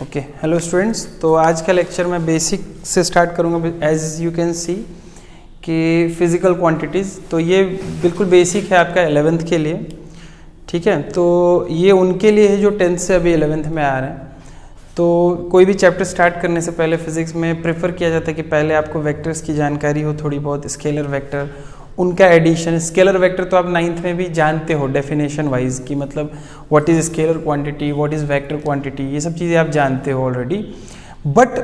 Okay, hello students. तो आज का लेक्चर मैं बेसिक से स्टार्ट करूंगा। एज यू कैन सी कि फिज़िकल क्वांटिटीज़, तो ये बिल्कुल बेसिक है आपका 11th के लिए। ठीक है, तो ये उनके लिए है जो 10th से अभी 11th में आ रहे हैं। तो कोई भी चैप्टर स्टार्ट करने से पहले फिज़िक्स में प्रेफर किया जाता है कि पहले आपको वेक्टर्स की जानकारी हो थोड़ी बहुत, स्केलर वेक्टर, उनका एडिशन। स्केलर वेक्टर तो आप 9th में भी जानते हो डेफिनेशन वाइज कि मतलब what is scalar quantity, what is vector quantity, ये सब चीज़ें आप जानते हो ऑलरेडी, बट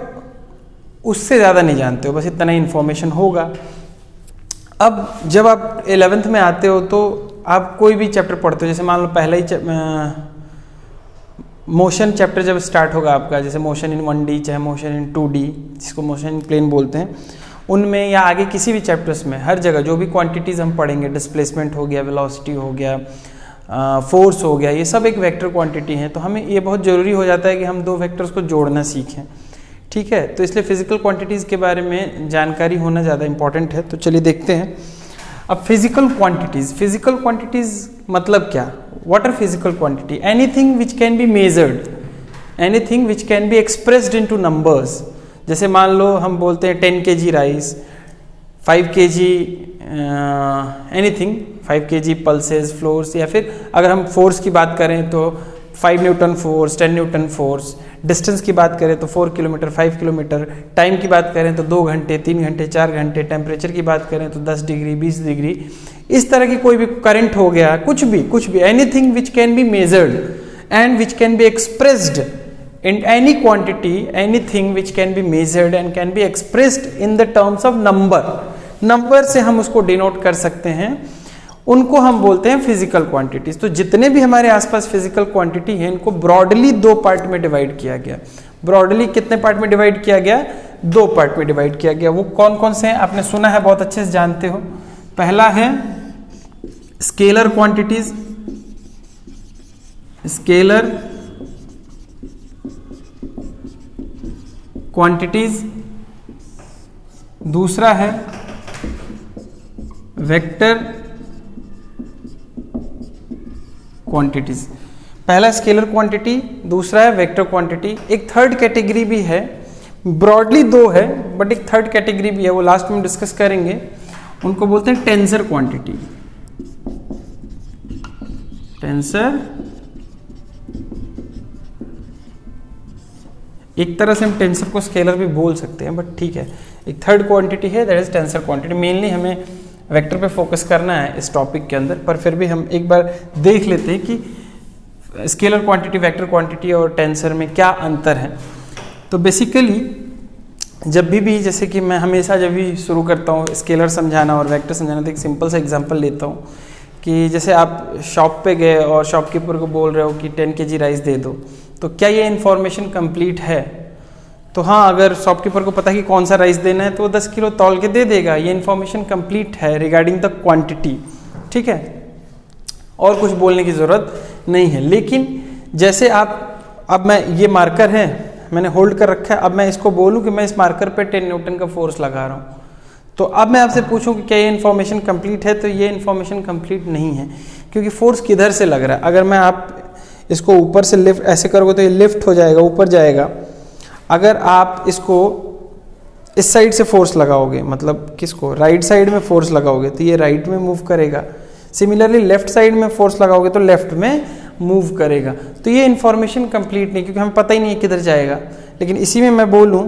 उससे ज़्यादा नहीं जानते हो, बस इतना ही इन्फॉर्मेशन होगा। अब जब आप 11th में आते हो तो आप कोई भी चैप्टर पढ़ते हो, जैसे मान लो पहला ही मोशन चैप्टर जब स्टार्ट होगा आपका, जैसे मोशन इन 1D चाहे मोशन इन 2D, जिसको मोशन इन प्लेन बोलते हैं, उनमें या आगे किसी भी चैप्टर्स में हर जगह जो भी क्वांटिटीज़ हम पढ़ेंगे, डिस्प्लेसमेंट हो गया, वेलोसिटी हो गया, फोर्स हो गया, ये सब एक वेक्टर क्वांटिटी है। तो हमें ये बहुत ज़रूरी हो जाता है कि हम दो वेक्टर्स को जोड़ना सीखें। ठीक है, तो इसलिए फिजिकल क्वांटिटीज़ के बारे में जानकारी होना ज़्यादा इंपॉर्टेंट है। तो चलिए देखते हैं। अब फिजिकल क्वांटिटीज़ मतलब क्या? What are physical quantity? Anything which can be measured, anything which can be expressed into numbers. जैसे मान लो हम बोलते हैं 10 kg rice, 5 kg anything, 5 kg pulses, flours, या फिर अगर हम फोर्स की बात करें तो 5 Newton force, 10 Newton force. Distance की बात करें तो 4 किलोमीटर, 5 किलोमीटर। टाइम की बात करें तो 2 घंटे, 3 घंटे, 4 घंटे। टेम्परेचर की बात करें तो 10 डिग्री, 20 डिग्री। इस तरह की कोई भी करंट हो गया, कुछ भी anything which can be measured and which can be expressed in any quantity, anything which can be measured and can be expressed in the terms of number से हम उसको डिनोट कर सकते हैं, उनको हम बोलते हैं फिजिकल क्वांटिटीज। तो जितने भी हमारे आसपास फिजिकल क्वांटिटी हैं, इनको ब्रॉडली 2 पार्ट में डिवाइड किया गया। ब्रॉडली कितने पार्ट में डिवाइड किया गया? 2 पार्ट में डिवाइड किया गया। वो कौन कौन से हैं आपने सुना है, बहुत अच्छे से जानते हो। पहला है स्केलर क्वांटिटीज, स्केलर क्वांटिटीज। दूसरा है वेक्टर क्वांटिटीज। पहला स्केलर क्वांटिटी, दूसरा है वेक्टर क्वांटिटी। एक थर्ड कैटेगरी भी है, ब्रॉडली 2 है बट एक थर्ड कैटेगरी भी है, वो लास्ट में डिस्कस करेंगे। उनको बोलते हैं टेंसर क्वांटिटी। टेंसर, एक तरह से हम टेंसर को स्केलर भी बोल सकते हैं, बट ठीक है। एक थर्ड क्वांटिटी है, that is tensor quantity. Mainly हमें वेक्टर पे फोकस करना है इस टॉपिक के अंदर, पर फिर भी हम एक बार देख लेते हैं कि स्केलर क्वांटिटी, वेक्टर क्वांटिटी और टेंसर में क्या अंतर है। तो बेसिकली जब भी जैसे कि मैं हमेशा जब भी शुरू करता हूँ स्केलर समझाना और वेक्टर समझाना, तो एक सिंपल सा एग्जाम्पल लेता हूँ कि जैसे आप शॉप पे गए और शॉपकीपर को बोल रहे हो कि 10 kg राइस दे दो, तो क्या ये इन्फॉर्मेशन कंप्लीट है? तो हाँ, अगर शॉपकीपर को पता है कि कौन सा राइस देना है तो वो 10 किलो तौल के दे देगा। ये इन्फॉर्मेशन कंप्लीट है रिगार्डिंग द क्वांटिटी। ठीक है, और कुछ बोलने की ज़रूरत नहीं है। लेकिन जैसे अब मैं ये मार्कर है, मैंने होल्ड कर रखा है, अब मैं इसको बोलूँ कि मैं इस मार्कर पे 10 न्यूटन का फोर्स लगा रहा हूँ, तो अब मैं आपसे पूछूं कि क्या ये इन्फॉर्मेशन कंप्लीट है? तो ये इन्फॉर्मेशन कंप्लीट नहीं है, क्योंकि फोर्स किधर से लग रहा है। अगर मैं आप इसको ऊपर से लिफ्ट ऐसे करोगे तो ये लिफ्ट हो जाएगा, ऊपर जाएगा। अगर आप इसको इस साइड से फोर्स लगाओगे, मतलब किसको, राइट साइड में फोर्स लगाओगे, तो ये राइट में मूव करेगा। सिमिलरली लेफ्ट साइड में फोर्स लगाओगे तो लेफ्ट में मूव करेगा। तो ये इन्फॉर्मेशन कंप्लीट नहीं, क्योंकि हमें पता ही नहीं है किधर जाएगा। लेकिन इसी में मैं बोलूँ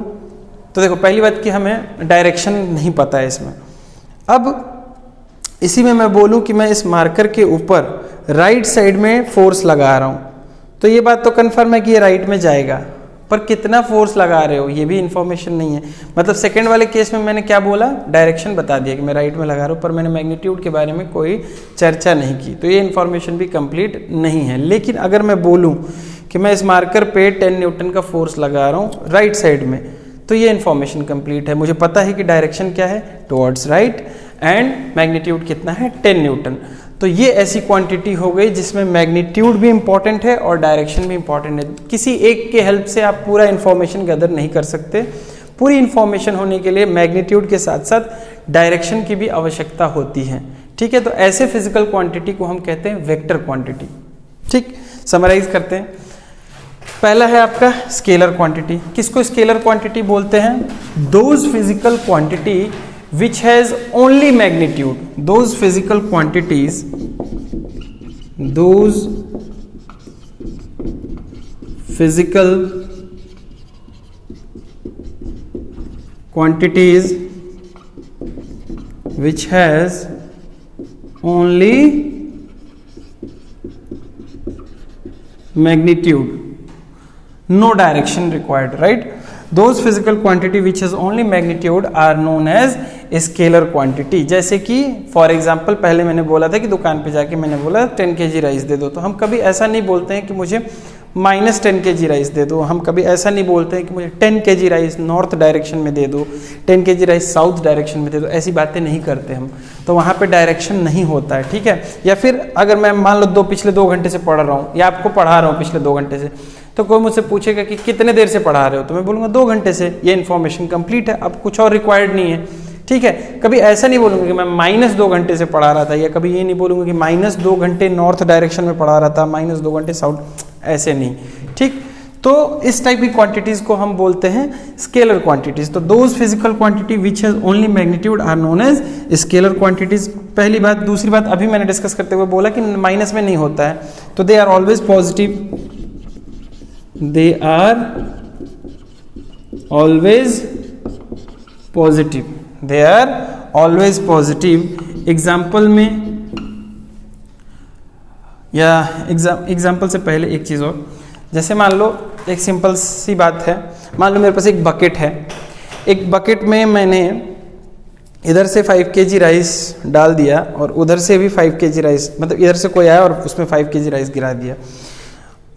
तो देखो, पहली बात कि हमें डायरेक्शन नहीं पता है इसमें। अब इसी में मैं बोलूं कि मैं इस मार्कर के ऊपर राइट साइड में फोर्स लगा रहा हूं, तो ये बात तो कंफर्म है कि ये राइट में जाएगा, पर कितना फोर्स लगा रहे हो ये भी इंफॉर्मेशन नहीं है। मतलब सेकंड वाले केस में मैंने क्या बोला, डायरेक्शन बता दिया कि मैं राइट में लगा रहा हूं, पर मैंने मैग्नीट्यूड के बारे में कोई चर्चा नहीं की, तो ये इन्फॉर्मेशन भी कंप्लीट नहीं है। लेकिन अगर मैं बोलूँ कि मैं इस मार्कर पे 10 न्यूटन का फोर्स लगा रहा हूँ राइट साइड में, तो ये इन्फॉर्मेशन कंप्लीट है। मुझे पता है कि डायरेक्शन क्या है, टुवर्ड्स राइट, एंड मैग्नीट्यूड कितना है, 10 न्यूटन। तो ये ऐसी क्वांटिटी हो गई जिसमें मैग्नीट्यूड भी इंपॉर्टेंट है और डायरेक्शन भी इंपॉर्टेंट है। किसी एक के हेल्प से आप पूरा इन्फॉर्मेशन गैदर नहीं कर सकते। पूरी इन्फॉर्मेशन होने के लिए मैग्नीट्यूड के साथ साथ डायरेक्शन की भी आवश्यकता होती है। ठीक है, तो ऐसे फिजिकल क्वांटिटी को हम कहते हैं वेक्टर क्वांटिटी। ठीक, समराइज करते हैं। पहला है आपका स्केलर क्वांटिटी। किसको स्केलर क्वांटिटी बोलते हैं? Those physical quantity which has only magnitude, those physical quantities, those physical quantities which has only magnitude, no direction required, right? Those physical quantity which has only magnitude are known as scalar quantity। जैसे कि for example पहले मैंने बोला था कि दुकान पे जाके मैंने बोला 10 kg राइस दे दो, तो हम कभी ऐसा नहीं बोलते हैं कि मुझे -10 kg राइस दे दो, हम कभी ऐसा नहीं बोलते हैं कि मुझे 10 kg राइस नॉर्थ डायरेक्शन में दे दो, 10 kg राइस साउथ डायरेक्शन में दे दो, ऐसी बातें नहीं करते हम, तो वहाँ पे डायरेक्शन नहीं होता है, ठीक है। या फिर अगर मैं मान लो पिछले 2 घंटे से पढ़ रहा हूँ या आपको पढ़ा रहा हूँ पिछले 2 घंटे से, तो कोई मुझसे पूछेगा कि कितने देर से पढ़ा रहे हो, तो मैं बोलूँगा 2 घंटे से, ये इन्फॉर्मेशन कंप्लीट है, अब कुछ और रिक्वायर्ड नहीं है, ठीक है। कभी ऐसा नहीं बोलूँगा कि मैं -2 घंटे से पढ़ा रहा था, या कभी ये नहीं बोलूँगा कि -2 घंटे नॉर्थ डायरेक्शन में पढ़ा रहा था, -2 घंटे साउथ, ऐसे नहीं, ठीक। तो इस टाइप की क्वांटिटीज को हम बोलते हैं स्केलर क्वांटिटीज। तो those physical quantity which has only magnitude are known as scalar quantities. पहली बात। दूसरी बात, अभी मैंने डिस्कस करते हुए बोला कि माइनस में नहीं होता है, तो they are always positive, they are always positive, they are always positive. Example में, या एग्जाम्पल से पहले एक चीज़ और, जैसे मान लो एक सिंपल सी बात है, मान लो मेरे पास एक बकेट है, एक बकेट में मैंने इधर से 5 kg राइस डाल दिया और उधर से भी 5 kg राइस, मतलब इधर से कोई आया और उसमें 5 kg राइस गिरा दिया,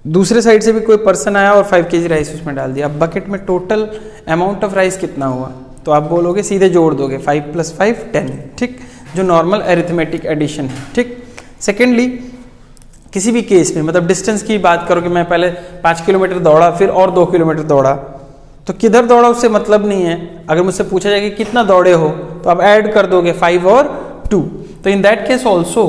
दूसरे साइड से भी कोई पर्सन आया और 5 kg राइस उसमें डाल दिया। अब बकेट में टोटल अमाउंट ऑफ राइस कितना हुआ, तो आप बोलोगे, सीधे जोड़ दोगे, 5 + 5 10, ठीक, जो नॉर्मल अरिथमेटिक एडिशन है, ठीक। सेकेंडली, किसी भी केस में, मतलब डिस्टेंस की बात करो कि मैं पहले 5 किलोमीटर दौड़ा, फिर और 2 किलोमीटर दौड़ा, तो किधर दौड़ा उससे मतलब नहीं है। अगर मुझसे पूछा जाए कि कितना दौड़े हो, तो आप ऐड कर दोगे 5 और 2। तो in that case also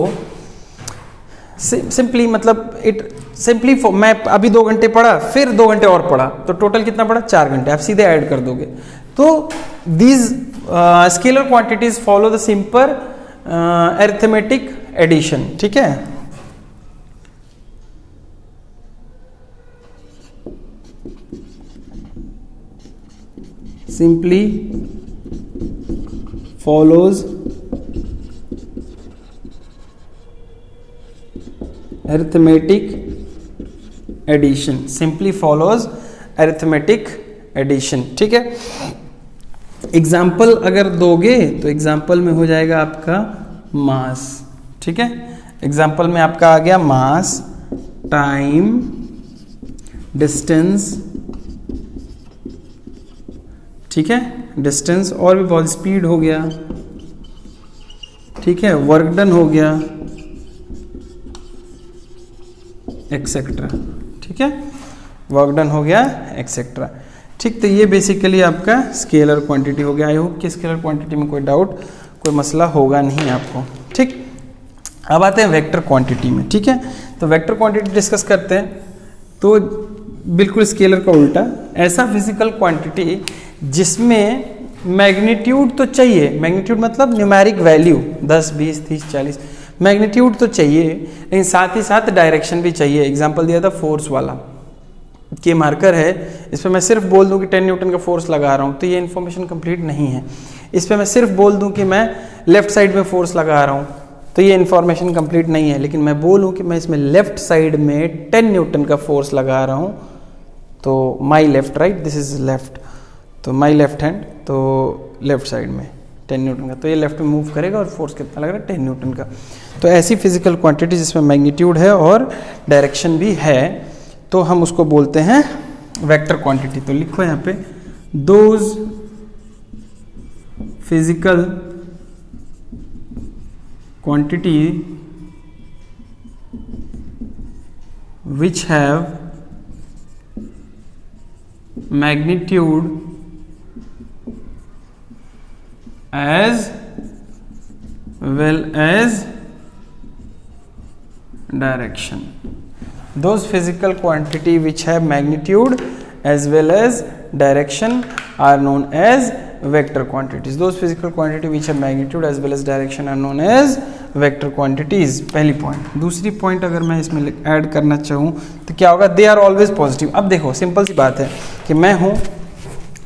simply, मतलब इट सिंपली, मैं अभी 2 घंटे पढ़ा, फिर 2 घंटे और पढ़ा, तो टोटल कितना पढ़ा, 4 घंटे, आप सीधे ऐड कर दोगे। तो these scalar quantities follow the simple arithmetic addition, ठीक है। simply follows arithmetic addition, simply follows arithmetic addition, ठीक है। एग्जाम्पल अगर दोगे तो एग्जाम्पल में हो जाएगा आपका मास, ठीक है। एग्जाम्पल में आपका आ गया मास, टाइम, डिस्टेंस, ठीक है, डिस्टेंस, और भी बहुत, स्पीड हो गया, ठीक है, वर्क डन हो गया, एक्सेट्रा, ठीक है, वर्क डन हो गया, एक्सेट्रा, ठीक। तो ये बेसिकली आपका स्केलर क्वांटिटी हो गया। आई होप कि स्केलर क्वांटिटी में कोई डाउट, कोई मसला होगा नहीं आपको, ठीक। अब आते हैं वेक्टर क्वांटिटी में, ठीक है। तो वेक्टर क्वांटिटी डिस्कस करते हैं, तो बिल्कुल स्केलर का उल्टा, ऐसा फिजिकल क्वांटिटी जिसमें मैग्नीट्यूड तो चाहिए, मैग्नीट्यूड मतलब न्यूमेरिक वैल्यू 10, 20, 30, 40, मैग्नीट्यूड तो चाहिए, लेकिन साथ ही साथ डायरेक्शन भी चाहिए। एग्जांपल दिया था फोर्स वाला, कि मार्कर है, इस पर मैं सिर्फ बोल दूं कि 10 न्यूटन का फोर्स लगा रहा हूं, तो ये इन्फॉर्मेशन कंप्लीट नहीं है। इस पर मैं सिर्फ बोल दूं कि मैं लेफ्ट साइड में फोर्स लगा रहा हूं, तो ये इन्फॉर्मेशन कंप्लीट नहीं है। लेकिन मैं बोलूं कि मैं इसमें लेफ्ट साइड में 10 न्यूटन का फोर्स लगा रहा हूं, तो my left, right, this is left, तो माई लेफ्ट हैंड, तो लेफ्ट साइड में 10 न्यूटन का, तो ये लेफ्ट में मूव करेगा और फोर्स कितना लग रहा है, 10 न्यूटन का। तो ऐसी फिजिकल क्वांटिटी जिसमें मैग्नीट्यूड है और डायरेक्शन भी है, तो हम उसको बोलते हैं वेक्टर क्वांटिटी। तो लिखो यहाँ पे, those physical quantity which have magnitude as well as direction, those physical quantity which have magnitude as well as direction are known as vector quantities. Those physical quantity which have magnitude as well as direction are known as vector quantities. पहली point. दूसरी point अगर मैं इसमें add करना चाहूँ तो क्या होगा, दे आर ऑलवेज पॉजिटिव। अब देखो सिंपल सी बात है कि मैं हूँ,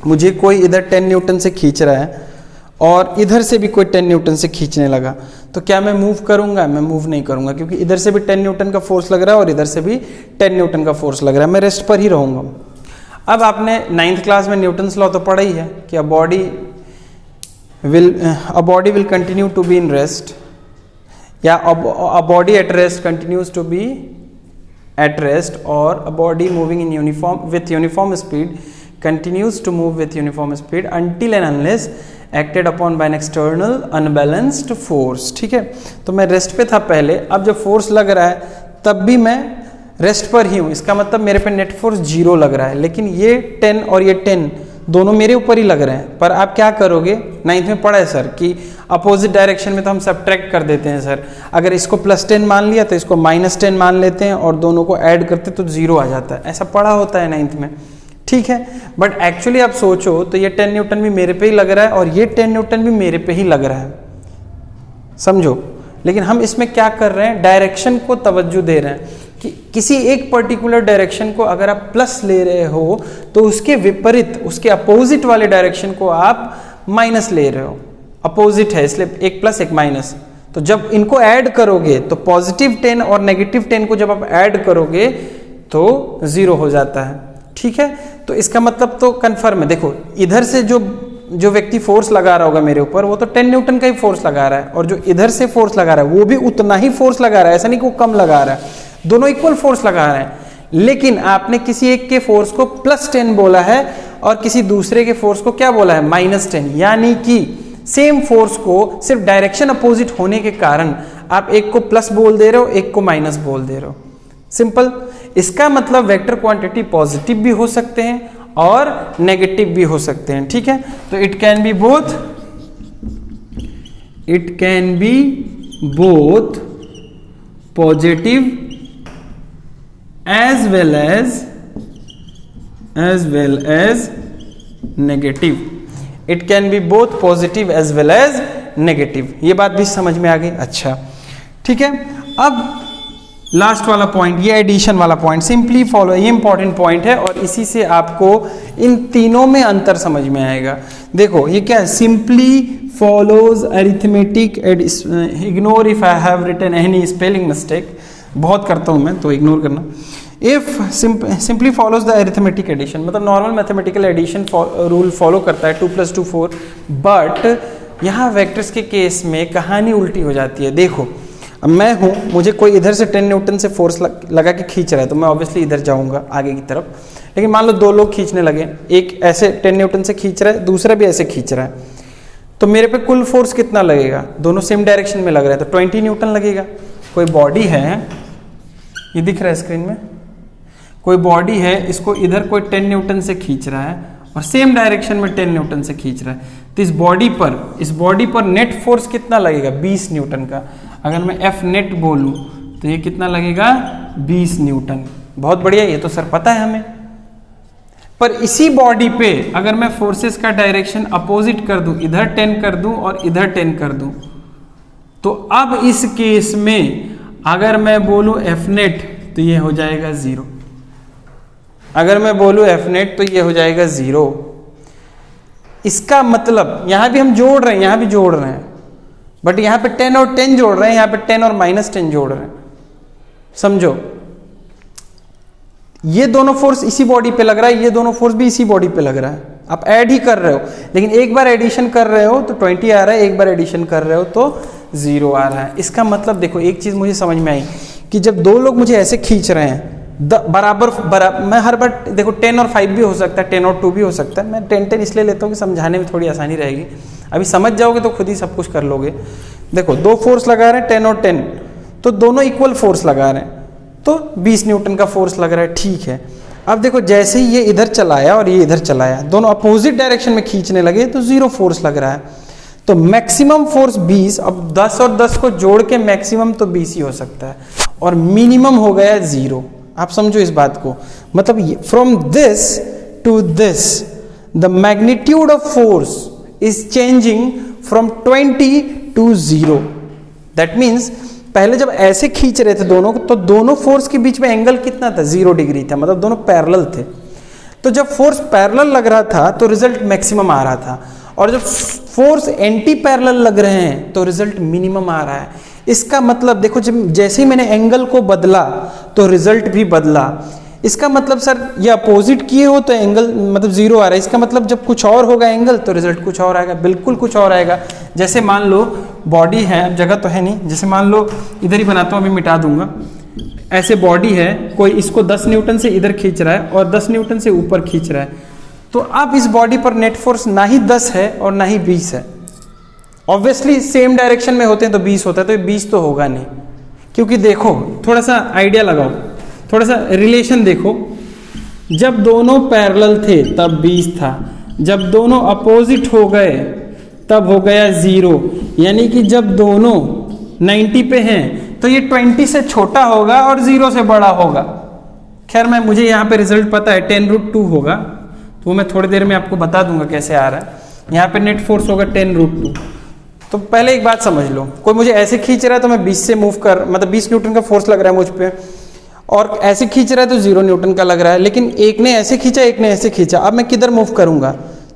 मुझे कोई इधर 10 न्यूटन से खींच रहा है और इधर से भी कोई 10 न्यूटन से खींचने लगा, तो क्या मैं मूव करूंगा? मैं मूव नहीं करूंगा, क्योंकि इधर से भी 10 न्यूटन का फोर्स लग रहा है और इधर से भी 10 न्यूटन का फोर्स लग रहा है, मैं रेस्ट पर ही रहूंगा। अब आपने 9th क्लास में न्यूटन्स लॉ तो पढ़ा ही है कि a body will continue to be in rest, या a body at rest continues to be at rest, और a body moving in uniform speed continues to move with uniform speed until and unless acted upon by an external unbalanced force। ठीक है, तो मैं rest पे था पहले, अब जब फोर्स लग रहा है तब भी मैं रेस्ट पर ही हूँ, इसका मतलब मेरे पे नेट फोर्स 0 लग रहा है, लेकिन ये 10 और ये 10 दोनों मेरे ऊपर ही लग रहे हैं। पर आप क्या करोगे, 9th में पढ़ा है सर कि अपोजिट डायरेक्शन में तो हम सब्ट्रैक्ट कर देते हैं सर, अगर इसको +10 मान लिया तो इसको -10 मान लेते हैं और दोनों को ऐड करते तो 0 आ जाता है, ऐसा पढ़ा होता है 9th में। ठीक है, बट एक्चुअली आप सोचो तो ये 10 न्यूटन भी मेरे पे ही लग रहा है और ये 10 न्यूटन भी मेरे पे ही लग रहा है, समझो। लेकिन हम इसमें क्या कर रहे हैं, डायरेक्शन को तवज्जो दे रहे हैं कि किसी एक पर्टिकुलर डायरेक्शन को अगर आप प्लस ले रहे हो तो उसके विपरीत, उसके अपोजिट वाले डायरेक्शन को आप माइनस ले रहे हो, अपोजिट है इसलिए एक प्लस एक माइनस। तो जब इनको ऐड करोगे तो +10 और -10 को जब आप ऐड करोगे तो 0 हो जाता है। ठीक है, तो इसका मतलब तो कंफर्म है। देखो इधर से जो व्यक्ति फोर्स लगा रहा होगा मेरे ऊपर, वो तो 10 न्यूटन का ही फोर्स लगा रहा है, और जो इधर से फोर्स लगा रहा है वो भी उतना ही फोर्स लगा रहा है, ऐसा नहीं कि वो कम लगा रहा है, दोनों इक्वल फोर्स लगा रहे हैं। लेकिन आपने किसी एक के फोर्स को +10 बोला है और किसी दूसरे के फोर्स को क्या बोला है, -10, यानी कि सेम फोर्स को सिर्फ डायरेक्शन अपोजिट होने के कारण आप एक को प्लस बोल दे रहे हो, एक को माइनस बोल दे रहे हो, सिंपल। इसका मतलब वेक्टर क्वांटिटी पॉजिटिव भी हो सकते हैं और नेगेटिव भी हो सकते हैं। ठीक है, तो it can be both positive as well as negative। It can be both positive as well as negative। ये बात भी समझ में आ गई। अच्छा ठीक है, अब लास्ट वाला पॉइंट, ये एडिशन वाला पॉइंट, सिंपली फॉलो, ये इंपॉर्टेंट पॉइंट है और इसी से आपको इन तीनों में अंतर समझ में आएगा। देखो ये क्या है, simply follows arithmetic, ignore if I have written any spelling mistake, बहुत करता हूं मैं तो इग्नोर करना। If simply follows the arithmetic addition, मतलब normal mathematical addition rule follow करता है 2 + 2 4, बट यहाँ वेक्टर्स के केस में कहानी उल्टी हो जाती है। देखो अब मैं हूँ, मुझे कोई इधर से 10 न्यूटन से फोर्स लगा के खींच रहा है तो मैं ऑब्वियसली इधर जाऊँगा आगे की तरफ, लेकिन मान लो दो लोग खींचने लगे, एक ऐसे 10 न्यूटन से खींच रहा है, दूसरा भी ऐसे खींच रहा है, तो मेरे पे कुल फोर्स कितना लगेगा, दोनों सेम डायरेक्शन में लग रहा है तो 20 न्यूटन लगेगा। कोई बॉडी है, ये दिख रहा है स्क्रीन में, कोई बॉडी है, इसको इधर कोई 10 न्यूटन से खींच रहा है और सेम डायरेक्शन में 10 न्यूटन से खींच रहा है, तो इस बॉडी पर नेट फोर्स कितना लगेगा, 20 न्यूटन का। अगर मैं F नेट बोलूं तो ये कितना लगेगा, 20 न्यूटन। बहुत बढ़िया, ये तो सर पता है हमें। पर इसी बॉडी पे अगर मैं फोर्सेस का डायरेक्शन अपोजिट कर दूं, इधर 10 कर दूं और इधर 10 कर दूं, तो अब इस केस में अगर मैं बोलूं F नेट तो ये हो जाएगा 0, अगर मैं बोलूं F नेट तो ये हो जाएगा 0। इसका मतलब यहां भी हम जोड़ रहे हैं, यहां भी जोड़ रहे हैं, बट यहां पे 10 और 10 जोड़ रहे हैं, यहां पे 10 और -10 जोड़ रहे हैं, समझो। ये दोनों फोर्स इसी बॉडी पे लग रहा है, ये दोनों फोर्स भी इसी बॉडी पे लग रहा है, आप ऐड ही कर रहे हो, लेकिन एक बार एडिशन कर रहे हो तो 20 आ रहा है, एक बार एडिशन कर रहे हो तो 0 आ रहा है। इसका मतलब देखो एक चीज मुझे समझ में आई कि जब दो लोग मुझे ऐसे खींच रहे हैं बराबर, मैं हर बार देखो 10 और 5 भी हो सकता है, 10 और 2 भी हो सकता है, मैं 10 इसलिए लेता हूँ कि समझाने में थोड़ी आसानी रहेगी, अभी समझ जाओगे तो खुद ही सब कुछ कर लोगे। देखो दो फोर्स लगा रहे हैं 10 और 10, तो दोनों इक्वल फोर्स लगा रहे हैं, तो 20 न्यूटन का फोर्स लग रहा है, ठीक है। अब देखो जैसे ही ये इधर चलाया और ये इधर चलाया, दोनों अपोजिट डायरेक्शन में खींचने लगे तो 0 फोर्स लग रहा है, तो मैक्सिमम फोर्स 20, अब 10 और 10 को जोड़ के मैक्सिमम तो 20 ही हो सकता है और मिनिमम हो गया 0। आप समझो इस बात को, मतलब from this to this the magnitude of force is changing from 20 to 0। That means पहले जब ऐसे खींच रहे थे दोनों, तो दोनों फोर्स के बीच में एंगल कितना था, 0 डिग्री था, मतलब दोनों पैरेलल थे। तो जब फोर्स पैरेलल लग रहा था तो रिजल्ट मैक्सिमम आ रहा था, और जब फोर्स एंटी पैरेलल लग रहे हैं तो रिजल्ट मिनिमम आ रहा है। इसका मतलब देखो, जब जैसे ही मैंने एंगल को बदला तो रिजल्ट भी बदला। इसका मतलब सर ये अपोजिट किए हो तो एंगल मतलब 0 आ रहा है, इसका मतलब जब कुछ और होगा एंगल तो रिजल्ट कुछ और आएगा। बिल्कुल कुछ और आएगा। जैसे मान लो बॉडी है, अब जगह तो है नहीं, जैसे मान लो इधर ही बनाता हूँ, अभी मिटा दूंगा। ऐसे बॉडी है, कोई इसको 10 न्यूटन से इधर खींच रहा है और 10 न्यूटन से ऊपर खींच रहा है, तो अब इस बॉडी पर नेट फोर्स ना ही 10 है और ना ही 20 है। ऑब्वियसली सेम डायरेक्शन में होते हैं तो 20 होता है, तो ये 20 तो होगा नहीं, क्योंकि देखो थोड़ा सा आइडिया लगाओ, थोड़ा सा रिलेशन देखो। जब दोनों पैरेलल थे तब 20 था, जब दोनों अपोजिट हो गए तब हो गया 0। यानी कि जब दोनों 90 पे हैं तो ये 20 से छोटा होगा और 0 से बड़ा होगा। खैर मैं मुझे यहाँ पे रिजल्ट पता है, 10√2 होगा, तो मैं थोड़ी देर में आपको बता दूंगा कैसे आ रहा है। यहाँ पे नेट फोर्स होगा 10√2। तो पहले एक बात समझ लो, कोई मुझे ऐसे खींच रहा है तो मैं 20 से मूव कर, मतलब 20 न्यूटन का फोर्स लग रहा है मुझ पे, और ऐसे खींच रहा है तो 0 न्यूटन का लग रहा है। लेकिन एक ने ऐसे खींचा, एक ने ऐसे खींचा, अब मैं किधर मूव करूंगा,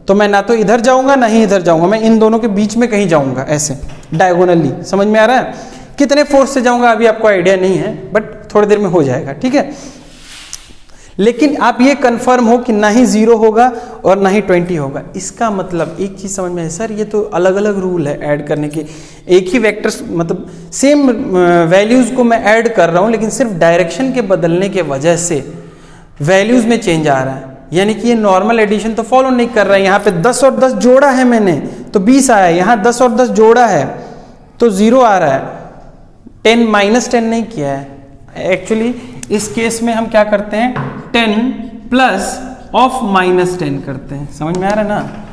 तो मैं ना तो इधर जाऊंगा ना ही इधर जाऊंगा, मैं इन दोनों के बीच में कहीं जाऊंगा, ऐसे डायगोनली। समझ में आ रहा है? कितने फोर्स से जाऊंगा अभी आपको आइडिया नहीं है, बट थोड़ी देर में हो जाएगा, ठीक है। लेकिन आप ये कंफर्म हो कि ना ही 0 होगा और ना ही 20 होगा। इसका मतलब एक चीज समझ में है, सर ये तो अलग अलग रूल है ऐड करने की। एक ही वेक्टर्स मतलब सेम वैल्यूज को मैं ऐड कर रहा हूं, लेकिन सिर्फ डायरेक्शन के बदलने के वजह से वैल्यूज में चेंज आ रहा है। यानी कि ये नॉर्मल एडिशन तो फॉलो नहीं कर रहा है। यहाँ पे 10 और 10 जोड़ा है मैंने तो 20 आया, यहाँ 10 और 10 जोड़ा है तो 0 आ रहा है। 10 - 10 नहीं किया है। एक्चुअली इस केस में हम क्या करते हैं, 10 प्लस ऑफ -10 करते हैं। समझ में आ रहा है ना?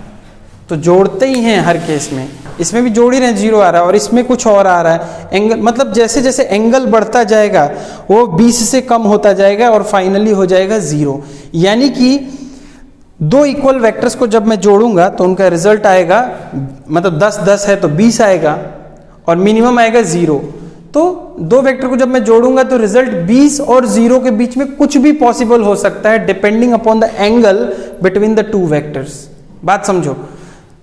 तो जोड़ते ही हैं हर केस में, इसमें भी जोड़ ही रहे हैं, 0 आ रहा है और इसमें कुछ और आ रहा है। एंगल मतलब जैसे जैसे एंगल बढ़ता जाएगा वो 20 से कम होता जाएगा और फाइनली हो जाएगा 0। यानी कि दो इक्वल वेक्टर्स को जब मैं जोड़ूंगा तो उनका रिजल्ट आएगा, मतलब 10 10 है तो 20 आएगा और मिनिमम आएगा 0। तो दो वेक्टर को जब मैं जोड़ूंगा तो रिजल्ट 20 और 0 के बीच में कुछ भी पॉसिबल हो सकता है, depending upon the angle between the two vectors. बात समझो।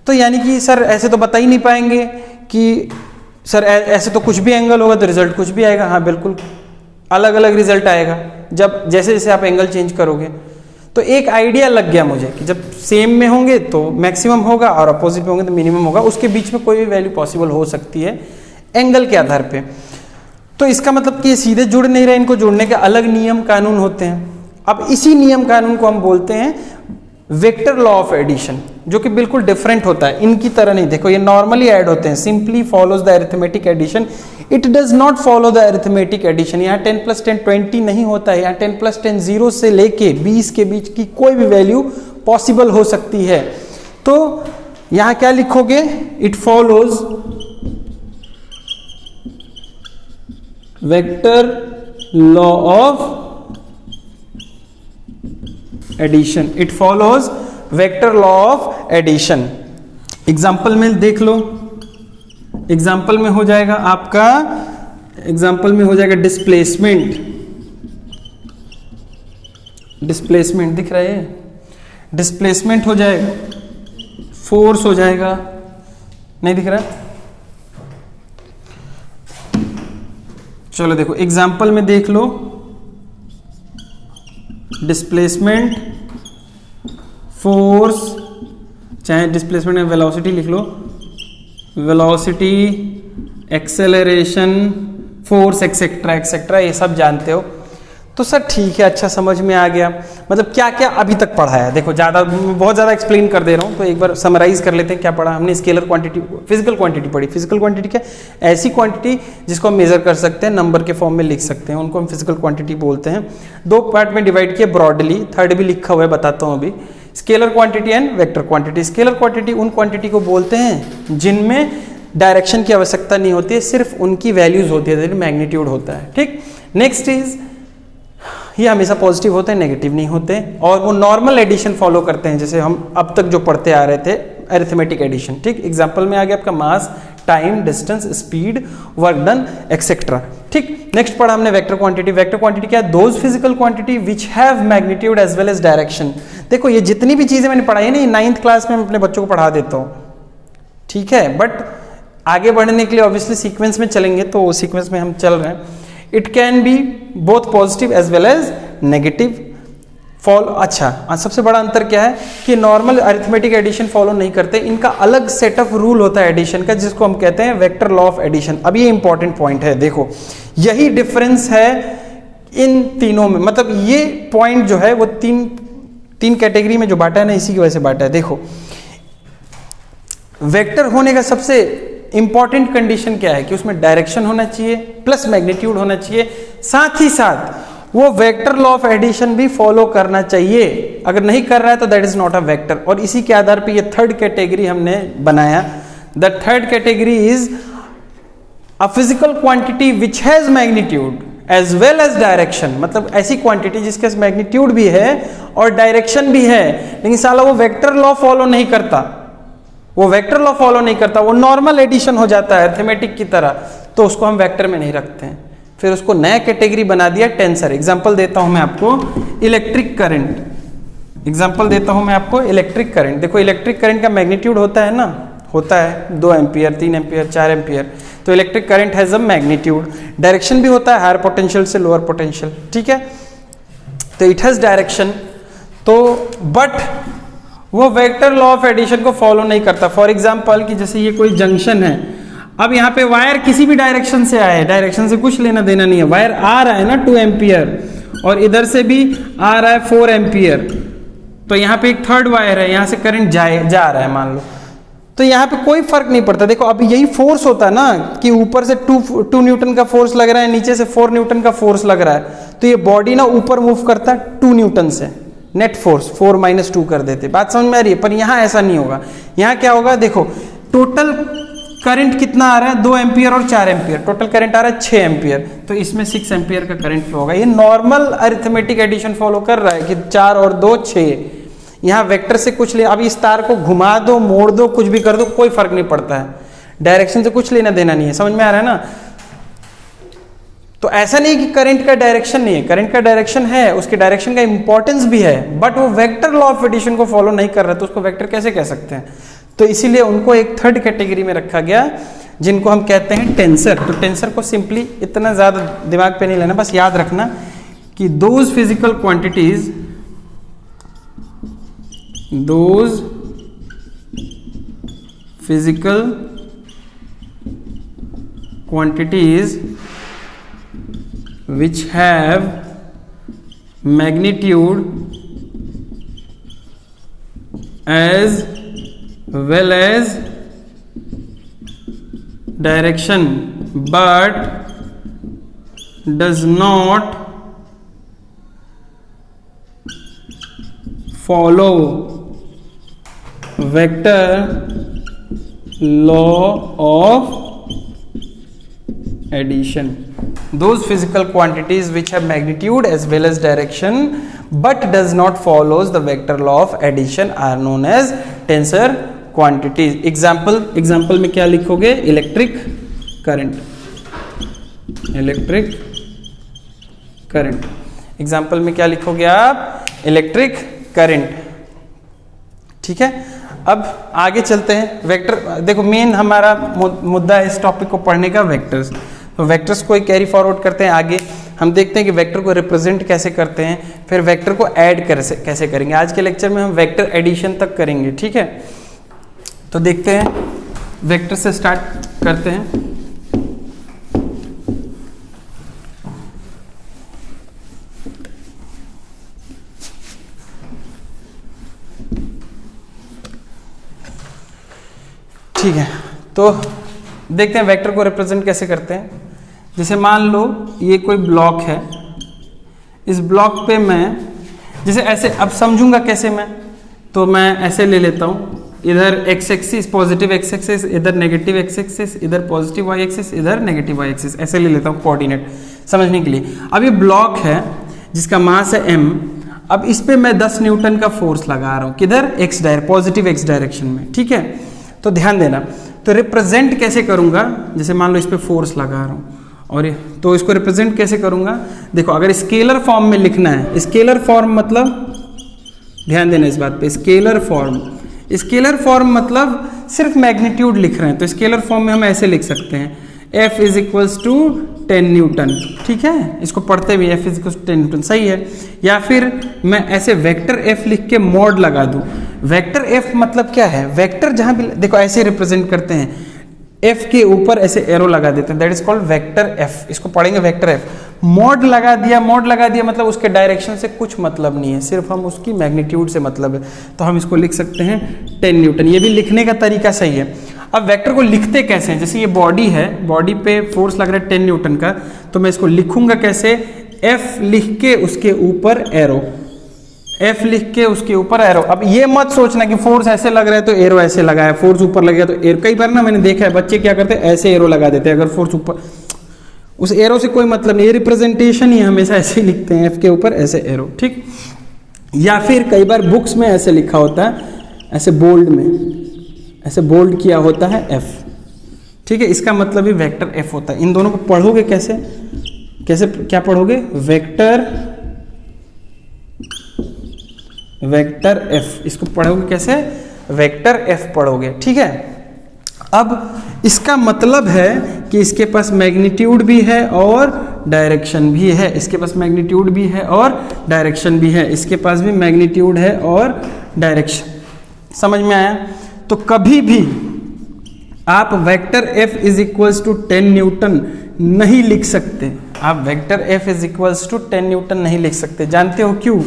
तो यानी कि सर ऐसे तो बता ही नहीं पाएंगे कि सर ऐसे तो कुछ भी एंगल होगा तो रिजल्ट कुछ भी आएगा। हाँ बिल्कुल, अलग अलग रिजल्ट आएगा जब जैसे जैसे आप एंगल चेंज करोगे। तो एक आइडिया लग गया मुझे कि जब सेम में होंगे तो मैक्सिमम होगा और अपोजिट में होंगे तो मिनिमम होगा। उसके बीच में कोई भी वैल्यू पॉसिबल हो सकती है एंगल के आधार पे। तो इसका मतलब कि ये सीधे जुड़ नहीं रहे, इनको जोड़ने के अलग नियम कानून होते हैं। अब इसी नियम कानून को हम बोलते हैं वेक्टर लॉ ऑफ एडिशन, जो कि बिल्कुल डिफरेंट होता है, इनकी तरह नहीं। देखो ये नॉर्मली ऐड होते हैं, simply follows the arithmetic addition, it does not follow the arithmetic addition. यहाँ 10 + 10 20 नहीं होता है, यहाँ 10 + 10 0 से लेके 20 के बीच की कोई भी वैल्यू पॉसिबल हो सकती है। तो यहाँ क्या लिखोगे, it follows vector law of addition, it follows vector law of addition. Example में देख लो, एग्जाम्पल में हो जाएगा आपका, एग्जाम्पल में हो जाएगा डिस्प्लेसमेंट। डिस्प्लेसमेंट दिख रहा है, डिस्प्लेसमेंट हो जाएगा, फोर्स हो जाएगा, नहीं दिख रहा? चलो देखो एग्जाम्पल में देख लो, डिस्प्लेसमेंट, फोर्स, चाहे डिस्प्लेसमेंट में वेलोसिटी लिख लो, velocity, acceleration, force, etcetera etcetera, ये सब जानते हो। तो सर ठीक है, अच्छा समझ में आ गया। मतलब क्या क्या अभी तक पढ़ा है, देखो बहुत ज़्यादा एक्सप्लेन कर दे रहा हूँ तो एक बार समराइज कर लेते हैं क्या पढ़ा हमने। स्केलर क्वांटिटी, फिजिकल क्वांटिटी पढ़ी। फिजिकल क्वांटिटी क्या, ऐसी क्वांटिटी जिसको हम मेजर कर सकते हैं, नंबर के फॉर्म में लिख सकते हैं, उनको हम फिजिकल क्वांटिटी बोलते हैं। दो पार्ट में डिवाइड किया ब्रॉडली, थर्ड भी लिखा हुआ है, बताता हूँ अभी। Scalar quantity and vector quantity. Scalar quantity उन क्वांटिटी को बोलते हैं जिनमें डायरेक्शन की आवश्यकता नहीं होती है, सिर्फ उनकी वैल्यूज होती है, मैग्नीट्यूड होता है। ठीक, नेक्स्ट इज ये हमेशा पॉजिटिव होते हैं, नेगेटिव नहीं होते, और वो नॉर्मल एडिशन फॉलो करते हैं जैसे हम अब तक जो पढ़ते आ रहे थे, अरिथमेटिक एडिशन। ठीक, एग्जाम्पल में आ गया आपका mass, time, distance, speed, work done, etcetera. ठीक, नेक्स्ट पढ़ा हमने वेक्टर क्वांटिटी। वेक्टर क्वांटिटी क्या है? Those physical quantity which have magnitude as well as direction. देखो ये जितनी भी चीजें मैंने पढ़ाई है ना, ये 9th क्लास में मैं अपने बच्चों को पढ़ा देता हूँ, ठीक है, बट आगे बढ़ने के लिए ऑब्वियसली सीक्वेंस में चलेंगे, तो सीक्वेंस में हम चल रहे हैं। It can be both positive as well as negative follow. अच्छा, सबसे बड़ा अंतर क्या है कि नॉर्मल अरिथमेटिक एडिशन फॉलो नहीं करते, इनका अलग सेट ऑफ रूल होता है एडिशन का, जिसको हम कहते हैं वेक्टर लॉ ऑफ एडिशन। अब ये इंपॉर्टेंट पॉइंट है, देखो यही डिफरेंस है इन तीनों में, मतलब ये पॉइंट जो है वो तीन कैटेगरी में जो बांटा है ना, इसी की वजह से बांटा है। देखो वेक्टर होने का सबसे इंपॉर्टेंट कंडीशन क्या है कि उसमें डायरेक्शन होना चाहिए प्लस मैग्नीट्यूड होना चाहिए, साथ ही साथ वो वेक्टर लॉ ऑफ एडिशन भी फॉलो करना चाहिए। अगर नहीं कर रहा है तो that is not a vector. और इसी के आधार पे ये थर्ड कैटेगरी हमने बनाया। The third category is a physical quantity which has magnitude as well as direction, मतलब ऐसी क्वांटिटी जिसके मैग्नीट्यूड भी है और डायरेक्शन भी है, लेकिन साला वो वेक्टर लॉ फॉलो नहीं करता, वो वेक्टर लॉ फॉलो नहीं करता, वो नॉर्मल एडिशन हो जाता है अरिथमेटिक की तरह, तो उसको हम वेक्टर में नहीं रखते हैं। फिर उसको नया कैटेगरी बना दिया टेंसर। एग्जांपल देता हूं मैं आपको, इलेक्ट्रिक करंट। एग्जांपल देता हूं मैं आपको, इलेक्ट्रिक करंट। देखो इलेक्ट्रिक करंट का मैग्नीट्यूड होता है ना, होता है 2 एम्पियर, 3 एम्पियर, 4 एम्पियर। तो electric current has a magnitude. Direction भी होता है हायर पोटेंशियल से लोअर पोटेंशियल, ठीक है, तो इट हैज डायरेक्शन। तो बट वो वेक्टर लॉ ऑफ एडिशन को फॉलो नहीं करता। फॉर एग्जांपल कि जैसे ये कोई जंक्शन है, अब यहाँ पे वायर किसी भी डायरेक्शन से आए, डायरेक्शन से कुछ लेना देना नहीं है, वायर आ रहा है ना 2 एम्पियर और इधर से भी आ रहा है 4 एम्पियर, तो यहाँ पे एक थर्ड वायर है, यहाँ से करंट जा रहा है मान लो, तो यहाँ पे कोई फर्क नहीं पड़ता। देखो अभी यही फोर्स होता है ना कि ऊपर से 2 न्यूटन का फोर्स लग रहा है, नीचे से 4 न्यूटन का फोर्स लग रहा है, तो ये बॉडी ना ऊपर मूव करता है 2 न्यूटन से, नेट फोर्स 4 - 2 कर देते। बात समझ में आ रही है? पर यहाँ ऐसा नहीं होगा। यहाँ क्या होगा, देखो टोटल करंट कितना आ रहा है, 2 एम्पियर और 4 एम्पियर, टोटल करंट आ रहा है 6 एम्पियर, तो इसमें 6 एम्पियर का करंट फ्लो होगा। ये नॉर्मल अरिथमेटिक एडिशन फॉलो कर रहा है कि 4 और 2 6। यहाँ वेक्टर से कुछ ले, अब इस तार को घुमा दो, मोड़ दो, कुछ भी कर दो, कोई फर्क नहीं पड़ता है, डायरेक्शन से कुछ लेना देना नहीं है। समझ में आ रहा है ना? तो ऐसा नहीं कि करंट का डायरेक्शन नहीं है, करंट का डायरेक्शन है, उसके डायरेक्शन का इंपॉर्टेंस भी है, बट वो वेक्टर लॉ ऑफ एडिशन को फॉलो नहीं कर रहा, तो उसको वेक्टर कैसे कह सकते हैं? तो इसीलिए उनको एक थर्ड कैटेगरी में रखा गया, जिनको हम कहते हैं टेंसर। तो टेंसर को सिंपली इतना ज्यादा दिमाग पे नहीं लेना, बस याद रखना कि those physical quantities, those physical quantities which have magnitude as well as direction but does not follow vector law of addition. Those physical quantities which have magnitude as well as direction but does not follows the vector law of addition are known as tensor quantities. Example में क्या लिखोगे? Electric current, electric current. Example में क्या लिखोगे आप? Electric current, ठीक है। अब आगे चलते हैं। वेक्टर, देखो मेन हमारा मुद्दा है इस टॉपिक को पढ़ने का वेक्टर्स। तो वेक्टर्स को कैरी फॉरवर्ड करते हैं आगे, हम देखते हैं कि वेक्टर को रिप्रेजेंट कैसे करते हैं, फिर वेक्टर को ऐड कैसे करेंगे। आज के लेक्चर में हम वेक्टर एडिशन तक करेंगे, ठीक है। तो देखते हैं, वेक्टर से स्टार्ट करते हैं। ठीक है, तो देखते हैं वेक्टर को रिप्रेजेंट कैसे करते हैं। जैसे मान लो ये कोई ब्लॉक है, इस ब्लॉक पे मैं जैसे ऐसे, अब समझूंगा कैसे मैं, तो मैं ऐसे ले लेता हूँ, इधर x axis positive x axis, इधर नेगेटिव एक्स एक्सिस, इधर पॉजिटिव वाई एक्सिस, इधर नेगेटिव वाई एक्सिस, ऐसे ले लेता हूँ कोऑर्डिनेट समझने के लिए। अब ये ब्लॉक है, जिसका मास है m। अब इस पे मैं 10 न्यूटन का फोर्स लगा रहा हूँ, किधर, पॉजिटिव x डायरेक्शन में, ठीक है। तो ध्यान देना, तो रिप्रेजेंट कैसे करूंगा, जैसे मान लो इस पे फोर्स लगा रहा हूँ और तो इसको रिप्रेजेंट कैसे करूंगा, देखो अगर स्केलर फॉर्म में लिखना है, स्केलर फॉर्म मतलब, ध्यान देना इस बात पे, स्केलर फॉर्म मतलब सिर्फ मैग्नीट्यूड लिख रहे हैं, तो स्केलर फॉर्म में हम ऐसे लिख सकते हैं F is equals to 10 newton, ठीक है, इसको पढ़ते भी F is equals to 10 newton, सही है। या फिर मैं ऐसे वेक्टर F लिख के मॉड लगा दूं। वेक्टर F मतलब क्या है, वेक्टर जहां भी देखो ऐसे रिप्रेजेंट करते हैं, F के ऊपर ऐसे एरो लगा देते हैं, that is called vector F, इसको पढ़ेंगे वेक्टर F। मॉड लगा दिया मतलब उसके डायरेक्शन से कुछ मतलब नहीं है, सिर्फ हम उसकी मैग्नीट्यूड से मतलब है, तो हम इसको लिख सकते हैं 10 न्यूटन। ये भी लिखने का तरीका सही है। अब वेक्टर को लिखते कैसे हैं, जैसे ये बॉडी है, बॉडी पे फोर्स लग रहा है 10 न्यूटन का, तो मैं इसको लिखूंगा कैसे, F लिख के उसके ऊपर एरो, F लिख के उसके ऊपर एरो। अब ये मत सोचना कि फोर्स ऐसे लग रहा है तो एरो ऐसे लगा है, फोर्स ऊपर लग गया तो एरो, कई बार ना मैंने देखा है बच्चे क्या करते हैं, ऐसे एरो लगा देते हैं, अगर फोर्स ऊपर, उस एरो से कोई मतलब नहीं, ये रिप्रेजेंटेशन ही हमेशा ऐसे ही लिखते हैं, F के ऊपर ऐसे एरो, ठीक। या फिर कई बार बुक्स में ऐसे लिखा होता है, ऐसे बोल्ड में ऐसे बोल्ड किया होता है F, ठीक है, इसका मतलब ही वेक्टर F होता है। इन दोनों को पढ़ोगे कैसे, क्या पढ़ोगे, वेक्टर F, इसको पढ़ोगे कैसे, वेक्टर F पढ़ोगे, ठीक है। अब इसका मतलब है कि इसके पास मैग्नीट्यूड भी है और डायरेक्शन भी है, इसके पास मैग्नीट्यूड भी है और डायरेक्शन भी है, इसके पास भी मैग्नीट्यूड है और डायरेक्शन, समझ में आया। तो कभी भी आप vector F is equals to 10 newton नहीं लिख सकते, आप vector F is equals to 10 newton नहीं लिख सकते, जानते हो क्यों,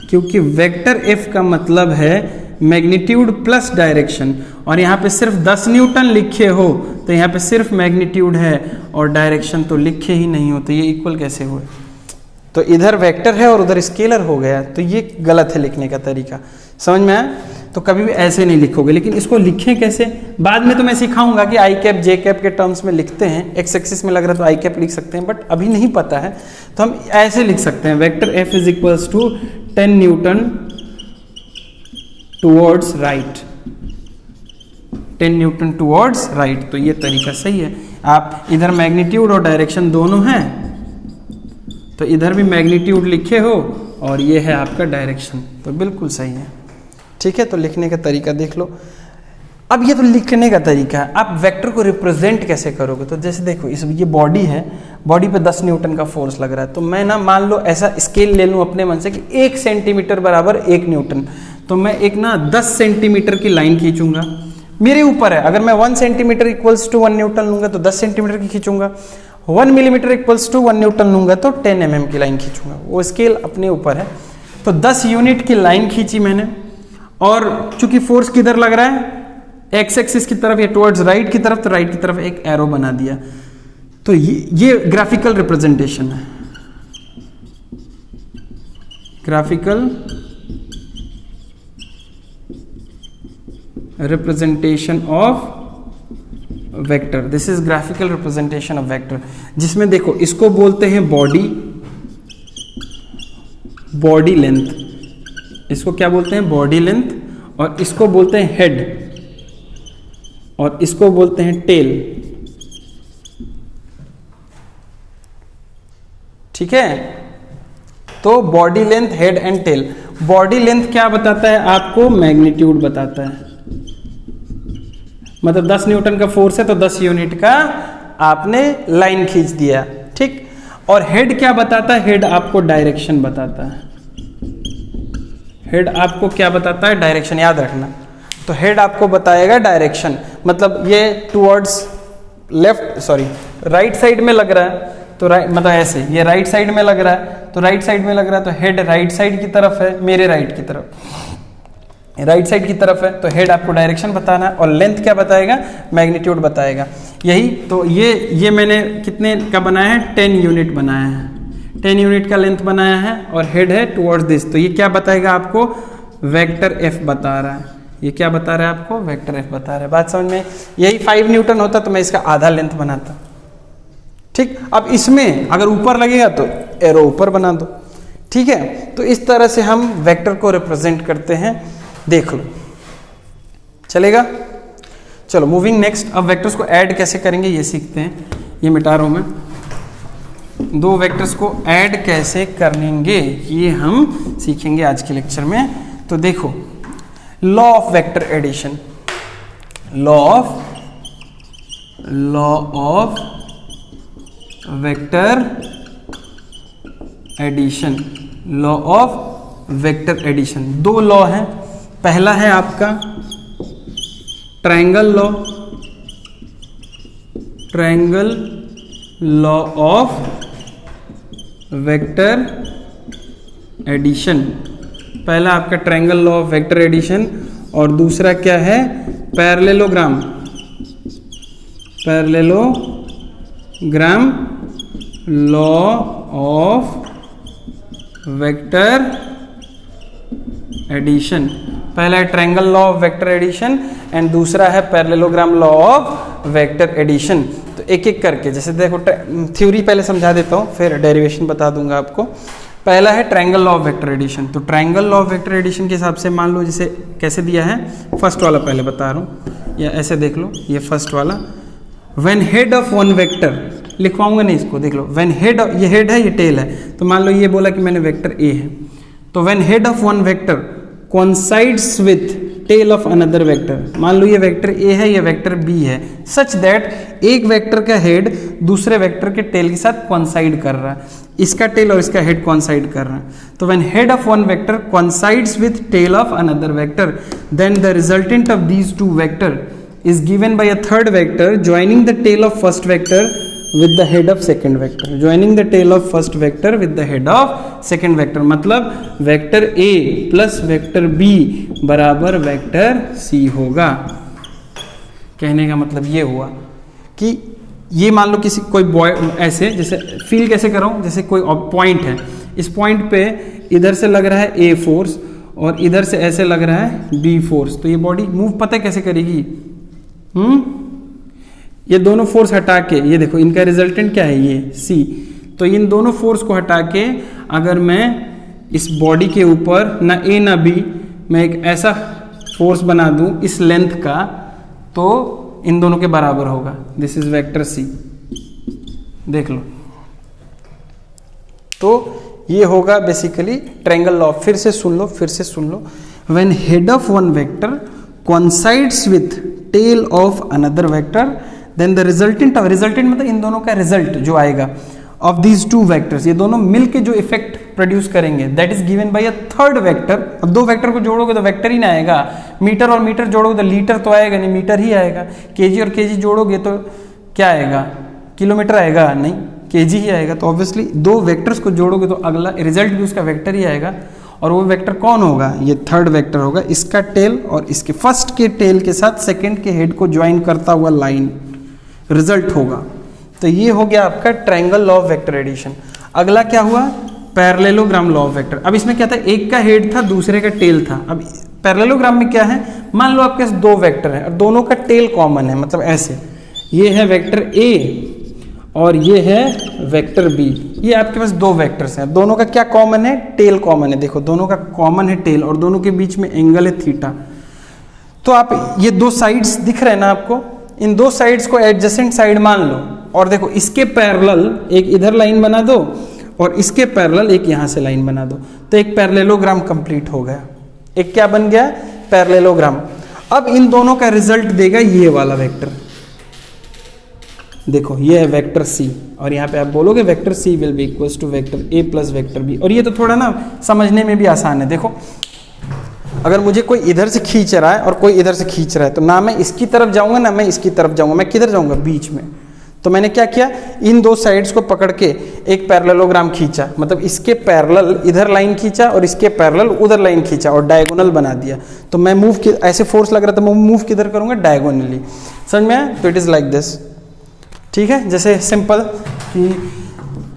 क्योंकि वेक्टर F का मतलब है मैग्नीट्यूड प्लस डायरेक्शन, और यहाँ पे सिर्फ 10 न्यूटन लिखे हो तो यहाँ पे सिर्फ मैग्नीट्यूड है और डायरेक्शन तो लिखे ही नहीं हो, तो ये इक्वल कैसे हुए, तो इधर वेक्टर है और उधर स्केलर हो गया, तो ये गलत है लिखने का तरीका, समझ में आया। तो कभी भी ऐसे नहीं लिखोगे, लेकिन इसको लिखें कैसे, बाद में तो मैं सिखाऊंगा कि आई कैप जे कैप के टर्म्स में लिखते हैं, एक्स एक्सिस में लग रहा है तो आई कैप लिख सकते हैं, बट अभी नहीं पता है तो हम ऐसे लिख सकते हैं, vector F is equals to 10 newton towards right, 10 newton towards right, तो ये तरीका सही है। आप इधर मैग्नीट्यूड और डायरेक्शन दोनों हैं, तो इधर भी मैग्नीट्यूड लिखे हो और ये है आपका डायरेक्शन, तो बिल्कुल सही है, ठीक है। तो लिखने का तरीका देख लो। अब ये तो लिखने का तरीका है, आप वेक्टर को रिप्रेजेंट कैसे करोगे, तो जैसे देखो ये बॉडी है, बॉडी पे 10 न्यूटन का फोर्स लग रहा है, तो मैं ना मान लो ऐसा स्केल ले लूँ अपने मन से कि 1 सेंटीमीटर बराबर 1 न्यूटन, तो मैं एक ना 10 सेंटीमीटर की लाइन खींचूंगा, मेरे ऊपर है, अगर मैं 1 सेंटीमीटर इक्वल्स टू 1 न्यूटन लूंगा तो 10 सेंटीमीटर की खींचूंगा, 1 मिलीमीटर इक्वल्स टू 1 न्यूटन लूंगा तो 10 mm की लाइन खींचूंगा, वो स्केल अपने ऊपर है। तो 10 यूनिट की लाइन खींची मैंने, और चूंकि फोर्स किधर लग रहा है, एक्स एक्सिस की तरफ या टुवर्ड्स राइट की तरफ, तो राइट की तरफ एक एरो बना दिया, तो ये ग्राफिकल रिप्रेजेंटेशन है, graphical representation of vector, this is graphical representation of vector, जिसमें देखो इसको बोलते हैं बॉडी लेंथ, इसको क्या बोलते हैं, बॉडी लेंथ, और इसको बोलते हैं हेड, और इसको बोलते हैं टेल, ठीक है। तो body length, head and tail. Body length क्या बताता है आपको, मैग्नीट्यूड बताता है, मतलब 10 न्यूटन का फोर्स है तो 10 यूनिट का आपने लाइन खींच दिया, ठीक। और हेड क्या बताता है, हेड आपको डायरेक्शन बताता है, हेड आपको क्या बताता है, डायरेक्शन, याद रखना। तो हेड आपको बताएगा डायरेक्शन, मतलब ये towards left, sorry right side में लग रहा है, तो राइट मतलब ऐसे, ये राइट साइड में लग रहा है, तो राइट साइड में लग रहा है, तो हेड राइट साइड की तरफ है, मेरे राइट की तरफ, राइट साइड की तरफ है, तो हेड आपको डायरेक्शन बताना है, और लेंथ क्या बताएगा, मैग्नीट्यूड बताएगा। यही तो ये मैंने कितने का बनाया है, 10 यूनिट बनाया है, 10 यूनिट का लेंथ बनाया है, और हेड है टुवर्ड्स दिस, तो ये क्या बताएगा आपको, वेक्टर F बता रहा है, ये क्या बता रहा है आपको, वेक्टर F बता रहा है। बात समझ में, यही 5 न्यूटन होता तो मैं इसका आधा लेंथ बनाता, ठीक। अब इसमें अगर ऊपर लगेगा तो एरो ऊपर बना दो, ठीक है, तो इस तरह से हम वेक्टर को रिप्रेजेंट करते हैं, देख लो, चलेगा। चलो मूविंग नेक्स्ट, अब वेक्टर्स को ऐड कैसे करेंगे ये सीखते हैं। ये मिटा रहा हूं मैं, दो वेक्टर्स को ऐड कैसे करेंगे ये हम सीखेंगे आज के लेक्चर में। तो देखो, law of vector addition, law of vector addition, law of vector addition, दो लॉ हैं। पहला है आपका triangle law of vector addition, पहला आपका triangle law of vector addition, और दूसरा क्या है, parallelogram law of vector addition. पहला है triangle law of vector addition and दूसरा है parallelogram law of vector addition. तो एक एक करके, जैसे देखो थ्योरी पहले समझा देता हूँ, फिर डेरिवेशन बता दूंगा आपको। पहला है triangle law of vector addition. तो triangle law of vector addition के हिसाब से मान लो, जैसे कैसे दिया है, फर्स्ट वाला पहले बता रहा हूँ, या ऐसे देख लो, ये फर्स्ट वाला, when head of one vector, लिखवाऊंगा नहीं इसको, देख लो, व्हेन हेड, ये हेड है ये टेल है, तो मान लो ये बोला कि मैंने वेक्टर ए है, तो when head of one vector coincides with tail of another vector, मान लो ये वेक्टर ए है, ये वेक्टर बी है, सच दैट एक वेक्टर का हेड दूसरे वेक्टर के टेल के साथ कोइंसाइड कर रहा है, इसका टेल और इसका हेड कोइंसाइड कर रहा है। तो when head of one vector coincides with tail of another vector, then the resultant of these two vector is given by a third vector joining the tail of first vector with the head of second vector, joining the tail of first vector with the head of second vector, मतलब vector a plus vector b बराबर vector c होगा। कहने का मतलब ये हुआ कि ये मान लो किसी कोई ऐसे, जैसे फील कैसे कर रहा हूँ, जैसे कोई पॉइंट है, इस पॉइंट पे इधर से लग रहा है a फोर्स और इधर से ऐसे लग रहा है b फोर्स, तो ये बॉडी मूव पता है कैसे करेगी, ये दोनों फोर्स हटा के, ये देखो इनका रिजल्टेंट क्या है, ये C, तो इन दोनों फोर्स को हटा के अगर मैं इस बॉडी के ऊपर ना A ना B मैं एक ऐसा फोर्स बना दूं इस लेंथ का, तो इन दोनों के बराबर होगा, दिस इज वेक्टर C, देख लो। तो ये होगा बेसिकली ट्रायंगल लॉ। फिर से सुन लो, when head of one vector coincides with tail of another vector, then the resultant मतलब इन दोनों का रिजल्ट जो आएगा of these two vectors, ये दोनों मिलके जो इफेक्ट प्रोड्यूस करेंगे, that is given by a third vector। अब दो वेक्टर को जोड़ोगे तो वेक्टर ही ना आएगा, मीटर और मीटर जोड़ोगे तो लीटर तो आएगा नहीं, मीटर ही आएगा, केजी और केजी जोड़ोगे तो क्या आएगा, किलोमीटर आएगा नहीं, केजी ही आएगा। तो ऑब्वियसली दो वेक्टर्स को जोड़ोगे तो अगला रिजल्ट भी उसका वेक्टर ही आएगा, और वो वेक्टर कौन होगा, ये थर्ड वेक्टर होगा, इसका टेल और इसके फर्स्ट के टेल के साथ सेकंड के हेड को ज्वाइन करता हुआ लाइन रिजल्ट होगा। तो ये हो गया आपका triangle law of vector addition. अगला क्या हुआ, पैरेललोग्राम लॉ ऑफ वेक्टर। अब इसमें क्या था, एक का हेड था दूसरे का टेल था। अब पैरेललोग्राम में क्या है, मान लो आपके पास दो वेक्टर है और दोनों का टेल कॉमन है, मतलब ऐसे, ये है वेक्टर ए और ये है वेक्टर बी, ये आपके पास दो वेक्टर्स हैं, दोनों का क्या कॉमन है, टेल कॉमन है, देखो दोनों का कॉमन है टेल और दोनों के बीच में एंगल है थीटा। तो आप ये दो साइड्स दिख रहे हैं ना आपको, इन दो साइड्स को एडजेसेंट साइड मान लो, और देखो इसके पैरेलल एक इधर लाइन बना दो और इसके पैरेलल एक यहां से लाइन बना दो, तो एक पैरेललोग्राम कंप्लीट हो गया। एक क्या बन गया, पैरेललोग्राम। अब इन दोनों का रिजल्ट देगा ये वाला वेक्टर, देखो ये है वेक्टर C, और यहाँ पे आप बोलोगे vector C will be equals to vector A plus vector B। और ये तो थोड़ा ना समझने में भी आसान है। देखो अगर मुझे कोई इधर से खींच रहा है और कोई इधर से खींच रहा है, तो ना मैं इसकी तरफ जाऊंगा ना मैं इसकी तरफ जाऊंगा, मैं किधर जाऊंगा, बीच में। तो मैंने क्या किया, इन दो साइड्स को पकड़ के एक पैरेललोग्राम खींचा, मतलब इसके पैरेलल इधर लाइन खींचा और इसके पैरेलल उधर लाइन खींचा और डायगोनल बना दिया। तो मैं मूव, ऐसे फोर्स लग रहा था, मैं मूव किधर करूंगा, डायगोनली। समझ में आया? तो इट इज लाइक दिस, ठीक है। जैसे सिंपल कि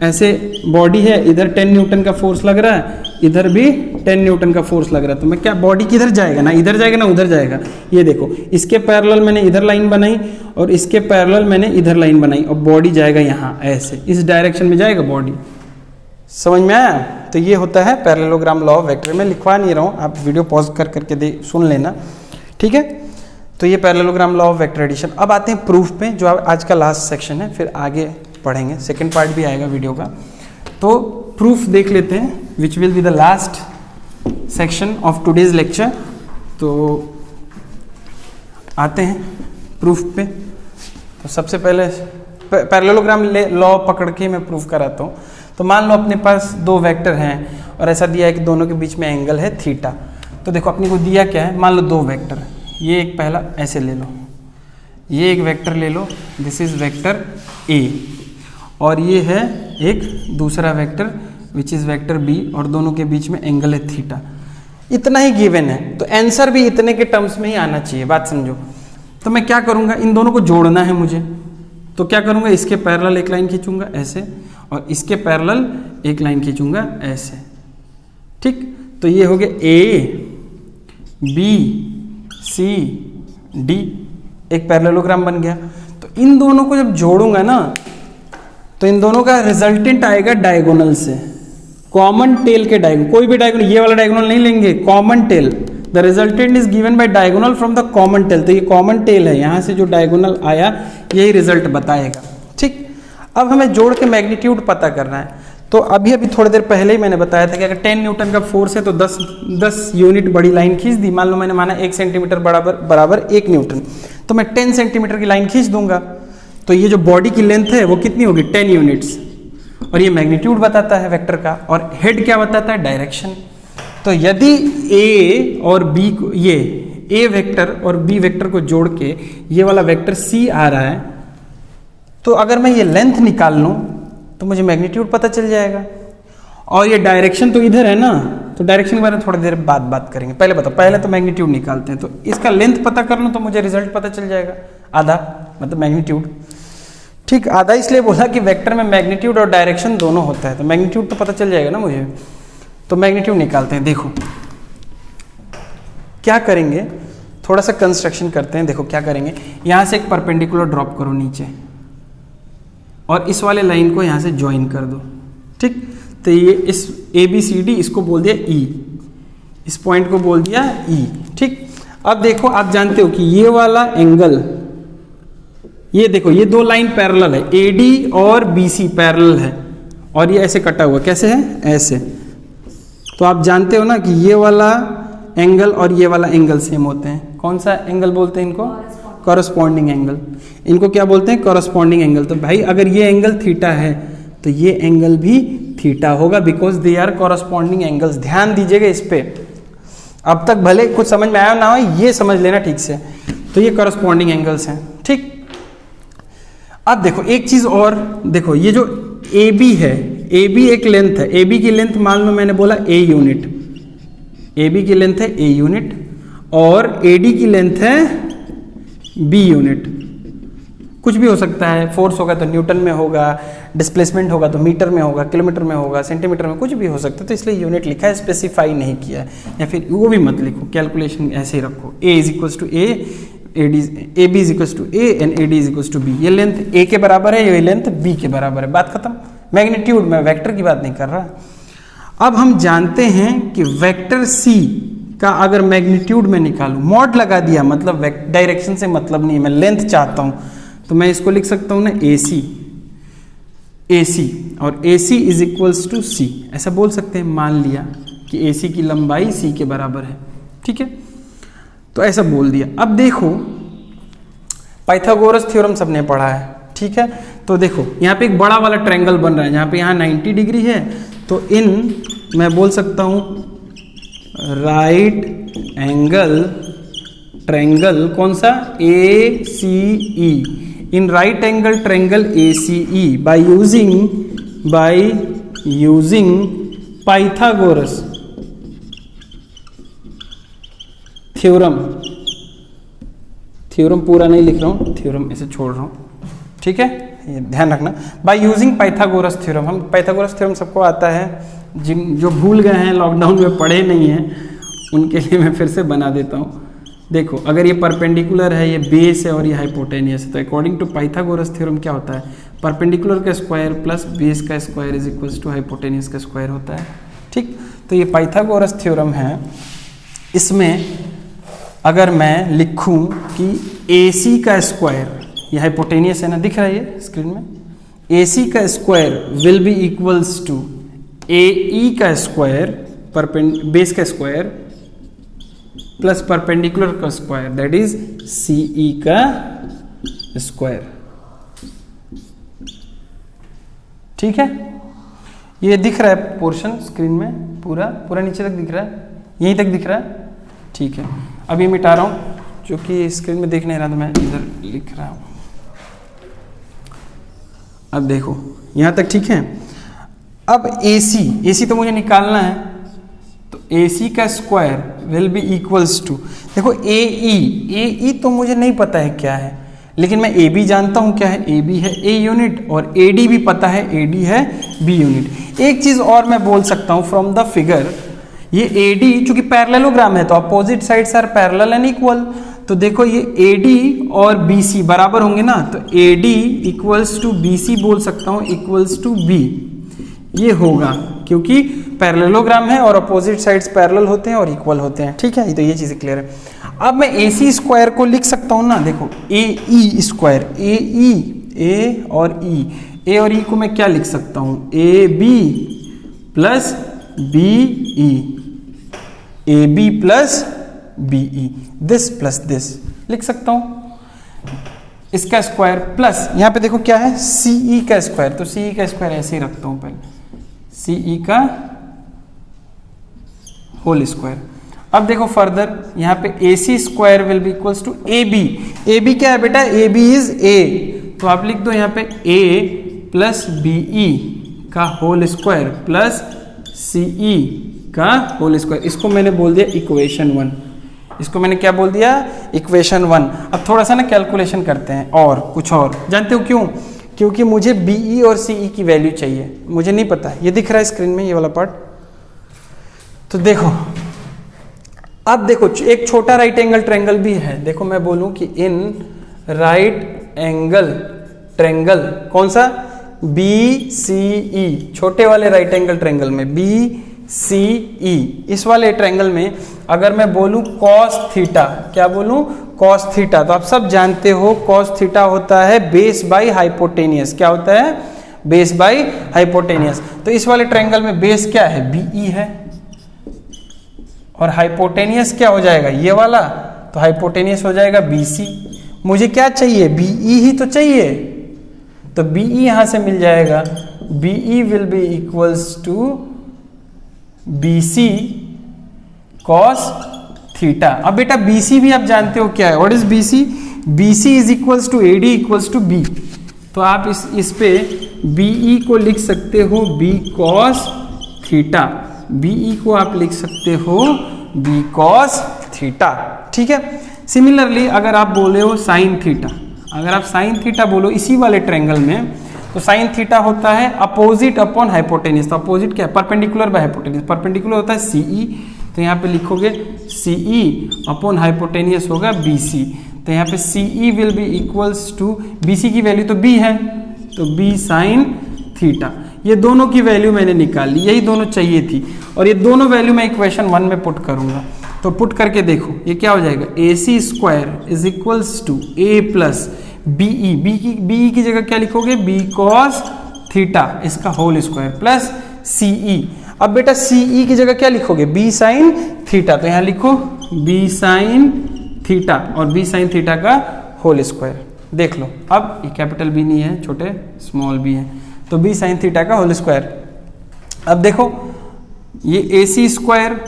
ऐसे बॉडी है, इधर 10 न्यूटन का फोर्स लग रहा है, इधर भी 10 न्यूटन का फोर्स लग रहा है, तो मैं क्या, बॉडी किधर जाएगा, ना इधर जाएगा ना उधर जाएगा। ये देखो इसके पैरेलल मैंने इधर लाइन बनाई और इसके पैरेलल मैंने इधर लाइन बनाई, और बॉडी जाएगा यहाँ ऐसे, इस डायरेक्शन में जाएगा बॉडी। समझ में आया? तो ये होता है पैरेललोग्राम लॉ ऑफ वेक्टर। में लिखवा नहीं रहा हूँ, आप वीडियो पॉज कर करके सुन लेना, ठीक है। तो ये parallelogram law of vector addition. अब आते हैं प्रूफ पे, जो आज का लास्ट सेक्शन है, फिर आगे पढ़ेंगे, सेकेंड पार्ट भी आएगा वीडियो का। तो प्रूफ देख लेते हैं, which will be the last section of today's lecture. तो आते हैं प्रूफ पे। तो सबसे पहले पैरेललोग्राम लॉ पकड़ के मैं प्रूफ कराता हूँ। तो मान लो अपने पास दो वेक्टर हैं और ऐसा दिया है कि दोनों के बीच में एंगल है थीटा। तो देखो अपने को दिया क्या है, मान लो दो वेक्टर, ये एक पहला ऐसे ले लो, ये एक वेक्टर ले लो, दिस इज वेक्टर ए, और ये है एक दूसरा vector which is vector B, और दोनों के बीच में एंगल है थीटा। इतना ही गिवन है, तो आंसर भी इतने के टर्म्स में ही आना चाहिए, बात समझो। तो मैं क्या करूँगा, इन दोनों को जोड़ना है मुझे, तो क्या करूँगा, इसके पैरेलल एक लाइन खींचूंगा ऐसे, और इसके पैरेलल एक लाइन खींचूंगा ऐसे, ठीक। तो ये हो गया ए बी सी डी, एक पैरेललोग्राम बन गया। तो इन दोनों को जब जोड़ूंगा ना, तो इन दोनों का रिजल्टेंट आएगा डायगोनल से, कॉमन टेल के डायगोनल। कोई भी डायगोनल, ये वाला डायगोनल नहीं लेंगे, common tail. The resultant is given by diagonal from the common tail. तो ये कॉमन टेल है, यहां से जो डायगोनल आया यही रिजल्ट बताएगा, ठीक। अब हमें जोड़ के मैग्नीट्यूड पता करना है। तो अभी थोड़ी देर पहले ही मैंने बताया था कि अगर 10 न्यूटन का फोर्स है तो 10 यूनिट बड़ी लाइन खींच दी। मान लो मैंने माना 1 सेंटीमीटर बराबर 1 न्यूटन, तो मैं 10 सेंटीमीटर की लाइन खींच दूंगा। तो ये जो बॉडी की लेंथ है वो कितनी होगी, 10 यूनिट्स, और ये मैग्नीट्यूड बताता है वेक्टर का, और हेड क्या बताता है, डायरेक्शन। तो यदि ए और बी को, ये ए वेक्टर और बी वेक्टर को जोड़ के ये वाला वेक्टर सी आ रहा है, तो अगर मैं ये लेंथ निकाल लूं तो मुझे मैग्नीट्यूड पता चल जाएगा। और ये डायरेक्शन तो इधर है ना, तो डायरेक्शन के बारे में थोड़ी देर बाद बात करेंगे। पहले बताओ, पहले तो मैग्नीट्यूड निकालते हैं। तो इसका लेंथ पता कर लूं तो मुझे रिजल्ट पता चल जाएगा, आधा, मतलब मैग्नीट्यूड, ठीक। आधा इसलिए बोला कि वेक्टर में मैग्नीट्यूड और डायरेक्शन दोनों होता है, तो मैग्नीट्यूड तो पता चल जाएगा ना मुझे। तो मैग्नीट्यूड निकालते हैं। देखो क्या करेंगे, थोड़ा सा कंस्ट्रक्शन करते हैं। देखो क्या करेंगे, यहां से एक परपेंडिकुलर ड्रॉप करो नीचे, और इस वाले लाइन को यहां से ज्वाइन कर दो, ठीक। तो ये इस ABCD इसको बोल दिया E, इस पॉइंट को बोल दिया E, ठीक। अब देखो आप जानते हो कि ये वाला एंगल, ये देखो ये दो लाइन पैरेलल है, AD और BC पैरेलल है, और ये ऐसे कटा हुआ, कैसे है, ऐसे। तो आप जानते हो ना कि ये वाला एंगल और ये वाला एंगल सेम होते हैं। कौन सा एंगल बोलते हैं इनको, कॉरस्पॉन्डिंग एंगल। इनको क्या बोलते हैं, कॉरस्पॉन्डिंग एंगल। तो भाई अगर ये एंगल थीटा है तो ये एंगल भी थीटा होगा, because they are corresponding angles. ध्यान दीजिएगा इस पे, अब तक भले कुछ समझ में आया ना हो, ये समझ लेना ठीक से। तो ये कॉरस्पॉन्डिंग एंगल्स हैं, ठीक। अब देखो एक चीज और देखो, ये जो AB है, AB एक लेंथ है, AB की लेंथ मान लो मैंने बोला A यूनिट, AB की लेंथ है A यूनिट, और AD की लेंथ है B यूनिट। कुछ भी हो सकता है, फोर्स होगा तो न्यूटन में होगा, डिस्प्लेसमेंट होगा तो मीटर में होगा, किलोमीटर में होगा, सेंटीमीटर में, कुछ भी हो सकता है। तो इसलिए यूनिट लिखा है, स्पेसिफाई नहीं किया है, या फिर वो भी मत लिखो, कैलकुलेशन ऐसे ही रखो। A is equals to A, AB is equals to A and AD is equals to B। ये लेंथ A के बराबर है, ये लेंथ B के बराबर है, बात खत्म। मैग्नीट्यूड में वेक्टर की बात नहीं कर रहा। अब हम जानते हैं कि वेक्टर C का अगर मैग्नीट्यूड में निकालूं, मॉड लगा दिया, मतलब डायरेक्शन से मतलब नहीं है, मैं लेंथ चाहता हूं, तो मैं इसको लिख सकता हूं ना AC, और AC is equals to C, ऐसा बोल सकते हैं। मान लिया कि AC की लंबाई C के बराबर है, ठीक है, तो ऐसा बोल दिया। अब देखो पाइथागोरस थ्योरम सबने पढ़ा है, ठीक है। तो देखो यहाँ पे एक बड़ा वाला ट्रायंगल बन रहा है, जहाँ पे यहाँ 90 डिग्री है, तो मैं बोल सकता हूँ राइट एंगल ट्रायंगल, कौन सा, ACE, in right angle triangle ACE by using Pythagoras theorem पूरा नहीं लिख रहा हूँ, थ्योरम इसे छोड़ रहा हूँ, ठीक है, ये ध्यान रखना। बाय यूजिंग पाइथागोरस थ्योरम, हम पाइथागोरस थ्योरम सबको आता है, जो भूल गए हैं, लॉकडाउन में पढ़े नहीं हैं, उनके लिए मैं फिर से बना देता हूँ। देखो अगर ये परपेंडिकुलर है, ये बेस है और ये हाइपोटेनियस है, तो अकॉर्डिंग टू पाइथागोरस थ्योरम क्या होता है, परपेंडिकुलर का स्क्वायर प्लस बेस का square is equals to hypotenuse का स्क्वायर होता है। ठीक, तो ये पाइथागोरस थ्योरम है। इसमें अगर मैं लिखूं कि AC का स्क्वायर, ये हाइपोटेनियस है ना, दिख रहा है ये स्क्रीन में, AC का square will be equals to AE का स्क्वायर बेस का स्क्वायर प्लस परपेंडिकुलर का स्क्वायर, दैट इज CE का स्क्वायर। ठीक है, ये दिख रहा है पोर्शन स्क्रीन में, पूरा नीचे तक दिख रहा है, यहीं तक दिख रहा है। ठीक है, अब ये मिटा रहा हूं, क्योंकि स्क्रीन में देख नहीं रहा तो मैं इधर लिख रहा हूं। अब देखो यहां तक ठीक है। अब AC तो मुझे निकालना है, तो AC का square will be equals to, देखो AE तो मुझे नहीं पता है क्या है, लेकिन मैं AB जानता हूं क्या है, AB है A यूनिट, और AD भी पता है, AD है B यूनिट। एक चीज और मैं बोल सकता हूं फ्रॉम द फिगर, ये AD चूंकि पैरेललोग्राम है तो opposite sides are parallel and equal, तो देखो ये AD और BC बराबर होंगे ना, तो AD इक्वल्स टू BC बोल सकता हूं इक्वल्स टू B, ये होगा क्योंकि पैरेललोग्राम है और अपोजिट साइड्स पैरेलल होते हैं और इक्वल होते हैं। ठीक है, तो ये चीजें क्लियर है। अब मैं AC स्क्वायर को लिख सकता हूं ना, देखो AE स्क्वायर, AE A और E को मैं क्या लिख सकता हूं, AB plus BE, AB plus BE, this plus this लिख सकता हूं, इसका स्क्वायर प्लस यहां पे देखो क्या है CE का स्क्वायर, तो CE का स्क्वायर ऐसे ही रखता हूं पहले, CE का होल स्क्वायर। अब देखो फर्दर यहाँ पे AC square will be equals to AB क्या है बेटा, AB इज A, तो आप लिख दो यहाँ पे A प्लस BE का होल स्क्वायर प्लस CE का होल स्क्वायर। इसको मैंने बोल दिया इक्वेशन 1, इसको मैंने क्या बोल दिया, इक्वेशन 1। अब थोड़ा सा ना कैलकुलेशन करते हैं और कुछ और, जानते हो क्यों, क्योंकि मुझे BE और CE की वैल्यू चाहिए, मुझे नहीं पता, ये दिख रहा है स्क्रीन में ये वाला पार्ट। तो देखो अब देखो एक छोटा राइट एंगल ट्रायंगल भी है, देखो मैं बोलूं कि इन राइट एंगल ट्रायंगल कौन सा, BCE, छोटे वाले राइट एंगल ट्रायंगल में BCE, इस वाले ट्रायंगल में अगर मैं बोलूं cos थीटा, क्या बोलूं cos थीटा, तो आप सब जानते हो cos थीटा होता है बेस बाई हाइपोटेनियस, क्या होता है, बेस बाई हाइपोटेनियस। तो इस वाले ट्रायंगल में बेस क्या है, BE है, और हाइपोटेनियस क्या हो जाएगा, ये वाला, तो हाइपोटेनियस हो जाएगा BC। मुझे क्या चाहिए, BE ही तो चाहिए, तो BE यहां से मिल जाएगा, BE will be equals to BC cos theta. अब बेटा BC भी आप जानते हो क्या है, what is BC, BC is equals to AD equals to B, तो आप इस पे BE को लिख सकते हो B cos थीटा, BE को आप लिख सकते हो B cos थीटा। ठीक है, सिमिलरली अगर आप बोले हो साइन थीटा, अगर आप साइन थीटा बोलो इसी वाले ट्रायंगल में, तो साइन थीटा होता है अपोजिट अपॉन हाइपोटेनियस, तो अपोजिट क्या है, परपेंडिकुलर बाय हाइपोटेनियस, परपेंडिकुलर होता है CE, तो यहाँ पे लिखोगे CE अपॉन हाइपोटेनियस होगा BC, तो यहाँ पे CE will be equals to, BC की वैल्यू तो B है, तो B साइन थीटा, ये दोनों की वैल्यू मैंने निकाल ली, यही दोनों चाहिए थी, और ये दोनों वैल्यू मैं इक्वेशन 1 में पुट करूंगा, तो पुट करके देखो ये क्या हो जाएगा, AC square is equals to A plus BE की जगह क्या लिखोगे, B cos थीटा, इसका होल स्क्वायर प्लस CE। अब बेटा CE की जगह क्या लिखोगे, B साइन थीटा, तो यहाँ लिखो B साइन थीटा और B साइन थीटा का होल स्क्वायर। देख लो अब ये कैपिटल B नहीं है, छोटे स्मॉल b है, तो B साइन थीटा का होल स्क्वायर। अब देखो ये AC square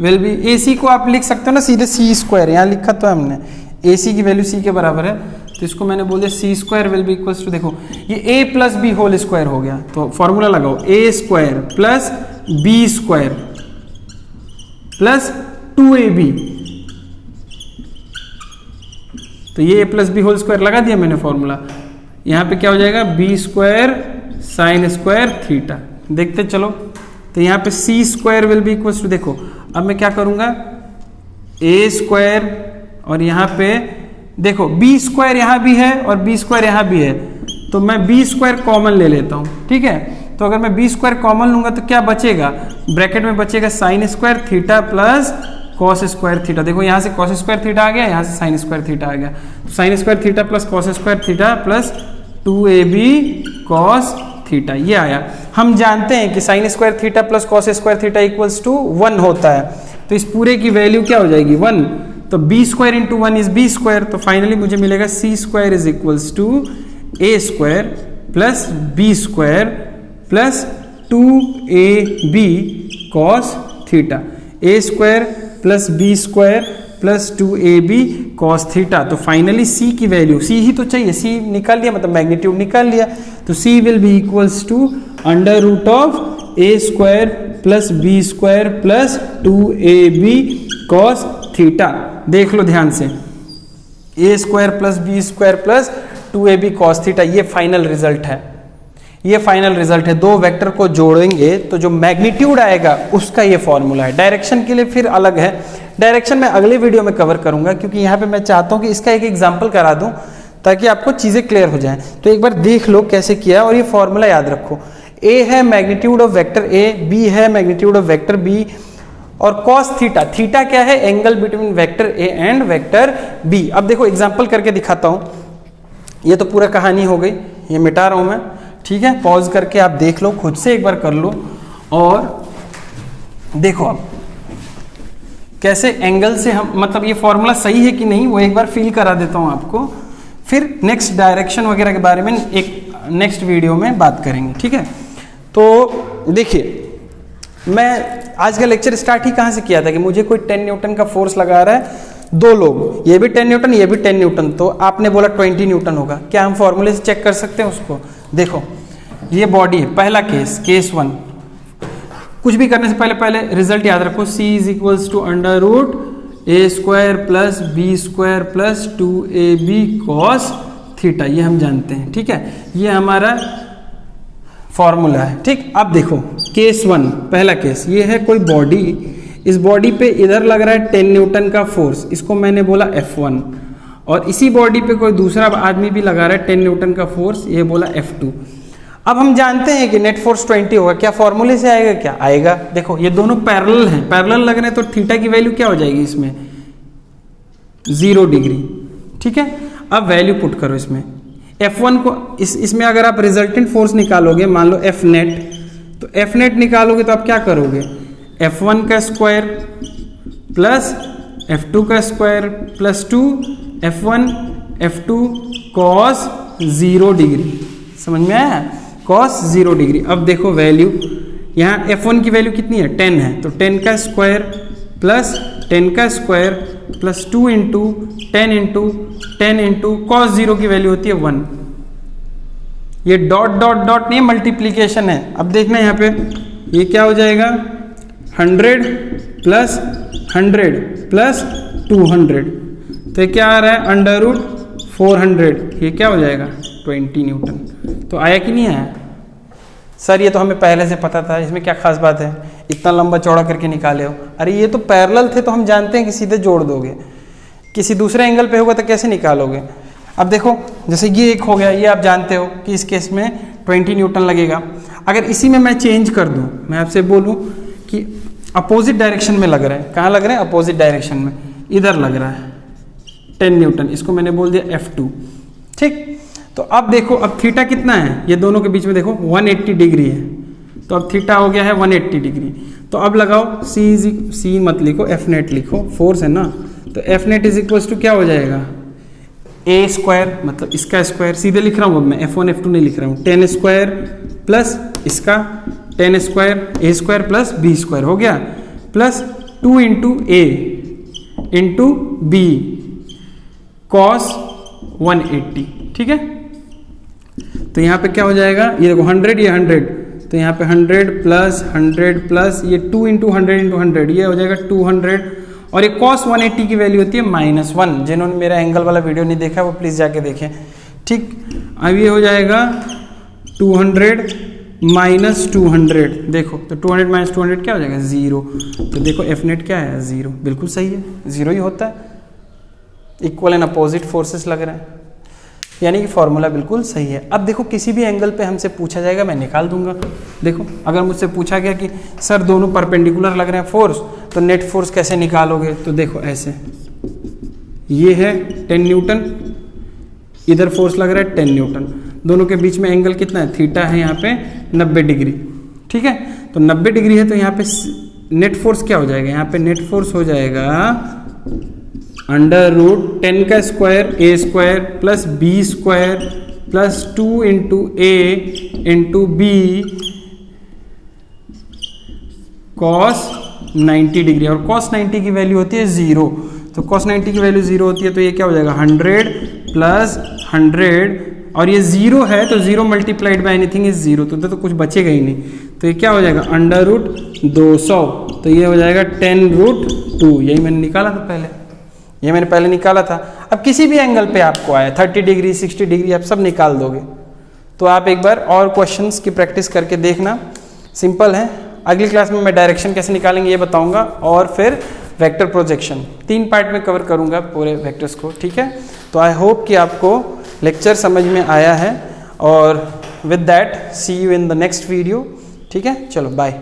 will B, AC को आप लिख सकते हो ना सीधे C स्क्वायर, यहाँ लिखा तो हमने AC की वैल्यू C के बराबर है, तो इसको मैंने बोल दिया C square will be equals to, देखो ये A plus B whole square हो गया, तो फॉर्मूला लगाओ A square plus B square plus 2AB, तो ये A plus B whole square लगा दिया मैंने फॉर्मूला, यहाँ पे क्या हो जाएगा B square sine square theta. देखते चलो, तो यहाँ पे C square will be equals to, देखो अब मैं क्या करूंगा A स्क्वायर और यहाँ पे देखो बी स्क्वायर यहाँ भी है और बी स्क्वायर यहाँ भी है, तो मैं बी स्क्वायर कॉमन ले लेता हूँ, ठीक है। तो अगर मैं बी स्क्वायर कॉमन लूंगा तो क्या बचेगा, ब्रैकेट में बचेगा sign square theta plus cos square theta. देखो यहाँ से कॉस स्क्वायर थीटा आ गया, यहाँ से साइन स्क्वायर थीटा आ गया, तो sine square theta plus cos square theta plus 2ab cos theta ये आया। हम जानते हैं कि sine square theta plus cos square theta equals to 1 होता है, तो इस पूरे की वैल्यू क्या हो जाएगी 1, तो B square into 1 is B square, तो फाइनली मुझे मिलेगा C square is equals to A square plus B square plus 2ab cos theta, A square plus B square plus 2ab cos theta. तो finally c की value, c ही तो चाहिए, c निकाल लिया मतलब मैग्नीट्यूड निकाल लिया, तो c will be equals to under root of A square plus B square plus 2ab cos theta. देख लो ध्यान से, A square plus B square plus 2ab cos theta, ये फाइनल रिजल्ट है, ये फाइनल रिजल्ट है। दो वेक्टर को जोड़ेंगे तो जो मैग्नीट्यूड आएगा उसका ये फॉर्मूला है। डायरेक्शन के लिए फिर अलग है, डायरेक्शन मैं अगले वीडियो में कवर करूंगा, क्योंकि यहाँ पे मैं चाहता हूँ कि इसका एक एग्जांपल करा दूं ताकि आपको चीजें क्लियर हो जाएं। तो एक बार देख लो कैसे किया और ये फॉर्मूला याद रखो। ए है magnitude of vector A, B है मैग्नीट्यूड ऑफ वेक्टर बी, और कॉस थीटा, थीटा क्या है, angle between vector A and vector B. अब देखो एग्जाम्पल करके दिखाता हूँ, ये तो पूरा कहानी हो गई, ये मिटा रहा हूँ मैं, ठीक है। पॉज करके आप देख लो, खुद से एक बार कर लो और देखो अब कैसे एंगल से हम, मतलब ये फॉर्मूला सही है कि नहीं वो एक बार फील करा देता हूं आपको, फिर नेक्स्ट डायरेक्शन वगैरह के बारे में एक नेक्स्ट वीडियो में बात करेंगे, ठीक है। तो देखिए मैं आज का लेक्चर स्टार्ट ही कहाँ से किया था कि मुझे कोई 10 न्यूटन का फोर्स लगा रहा है, दो लोग, ये भी 10 न्यूटन ये भी 10 न्यूटन, तो आपने बोला 20 न्यूटन होगा। क्या हम फॉर्मूले से चेक कर सकते हैं उसको? देखो ये बॉडी है, पहला केस 1, कुछ भी करने से पहले रिजल्ट याद रखो, c is equals to under root A square plus B square plus 2ab cos theta, ये हम जानते हैं, ठीक है, ये हमारा फॉर्मूला है, ठीक। अब देखो केस 1, पहला केस, ये है कोई बॉडी, इस बॉडी पे इधर लग रहा है 10 न्यूटन का फोर्स, इसको मैंने बोला F1, और इसी बॉडी पे कोई दूसरा आदमी भी लगा रहा है 10 न्यूटन का फोर्स, ये बोला F2। अब हम जानते हैं कि नेट फोर्स 20 होगा, क्या फॉर्मूले से आएगा? क्या आएगा, देखो ये दोनों पैरेलल हैं, पैरेलल लग रहे हैं, तो थीटा की वैल्यू क्या हो जाएगी इसमें 0 डिग्री, ठीक है। अब वैल्यू पुट करो इसमें, F1 को इसमें अगर आप रिजल्टेंट फोर्स निकालोगे, मान लो F नेट, तो F नेट निकालोगे तो आप क्या करोगे, F1 का स्क्वायर प्लस F2 का square plus 2 F1 F2 cos 0 degree, समझ में आया, कॉस 0 डिग्री। अब देखो वैल्यू, यहाँ F1 की वैल्यू कितनी है 10 है, तो 10 का स्क्वायर प्लस 10 का square plus 2 into 10 into 10 into cos 0 की वैल्यू होती है 1। ये डॉट डॉट डॉट नहीं, मल्टीप्लीकेशन है। अब देखना यहाँ पे ये क्या हो जाएगा 100 प्लस 100 प्लस 200, तो क्या आ रहा है अंडर रूट 400, ये क्या हो जाएगा 20 न्यूटन। तो आया कि नहीं आया? सर ये तो हमें पहले से पता था, इसमें क्या खास बात है, इतना लंबा चौड़ा करके निकाले हो। अरे ये तो पैरेलल थे तो हम जानते हैं कि सीधे जोड़ दोगे, किसी दूसरे एंगल पे होगा तो कैसे निकालोगे। अब देखो जैसे ये एक हो गया, ये आप जानते हो कि इस केस में 20 न्यूटन लगेगा। अगर इसी में मैं चेंज कर दूं, मैं आपसे बोलूं कि अपोजिट डायरेक्शन में लग रहा है, कहाँ लग रहा है अपोजिट डायरेक्शन में, इधर लग रहा है 10 न्यूटन, इसको मैंने बोल दिया F2, ठीक। तो अब देखो अब थीटा कितना है, ये दोनों के बीच में देखो 180 डिग्री है, तो अब थीटा हो गया है 180 डिग्री। तो अब लगाओ C मत लिखो, F नेट लिखो, फोर्स है ना, तो F net is equals to क्या हो जाएगा a स्क्वायर, मतलब इसका स्क्वायर, सीधे लिख रहा हूँ अब मैं F1 F2 नहीं लिख रहा हूँ, 10 स्क्वायर प्लस इसका 10 square a square plus b square हो गया, plus 2 into a into b cos 180, ठीक है। तो यहाँ पे क्या हो जाएगा, ये देखो 100 ये 100, तो यहाँ पे 100 प्लस ये 2 इंटू 100 ये हो जाएगा 200, और ये cos 180 की वैल्यू होती है -1। जिन्होंने मेरा एंगल वाला वीडियो नहीं देखा वो प्लीज जाके देखें, ठीक। अब ये हो जाएगा 200 माइनस 200, देखो तो 200 माइनस 200 क्या हो जाएगा 0। तो देखो F नेट क्या है 0, बिल्कुल सही है, 0 ही होता है। इक्वल एंड अपोजिट फोर्सेस लग रहे हैं, यानी कि फॉर्मूला बिल्कुल सही है। अब देखो किसी भी एंगल पे हमसे पूछा जाएगा, मैं निकाल दूंगा। देखो अगर मुझसे पूछा गया कि सर दोनों परपेंडिकुलर लग रहे हैं फोर्स, तो नेट फोर्स कैसे निकालोगे, तो देखो ऐसे, ये है 10 न्यूटन, इधर फोर्स लग रहा है 10 न्यूटन, दोनों के बीच में एंगल कितना है, थीटा है यहाँ पे 90 डिग्री, ठीक है। तो 90 डिग्री है, तो यहाँ पे नेट फोर्स क्या हो जाएगा, यहाँ पे नेट फोर्स हो जाएगा अंडर रूट 10 का square A square plus B square plus 2 into A into B cos 90 degree, और कॉस 90 की वैल्यू होती है 0, तो कॉस 90 की वैल्यू 0 होती है, तो ये क्या हो जाएगा 100 प्लस 100, और ये 0 है तो 0 मल्टीप्लाइड बाय एनीथिंग इज 0, तो कुछ बचेगा ही नहीं, तो ये क्या हो जाएगा अंडर रूट 200, तो ये हो जाएगा 10 रूट 2, यही मैंने निकाला था पहले, ये मैंने पहले निकाला था। अब किसी भी एंगल पे आपको आया 30 डिग्री 60 डिग्री आप सब निकाल दोगे, तो आप एक बार और क्वेश्चंस की प्रैक्टिस करके देखना, सिंपल है। अगली क्लास में मैं डायरेक्शन कैसे निकालेंगे ये बताऊंगा, और फिर वेक्टर प्रोजेक्शन, 3 पार्ट में कवर करूंगा पूरे वेक्टर्स को, ठीक है। तो आई होप कि आपको लेक्चर समझ में आया है, और with that see you in the next video, ठीक है। चलो बाय।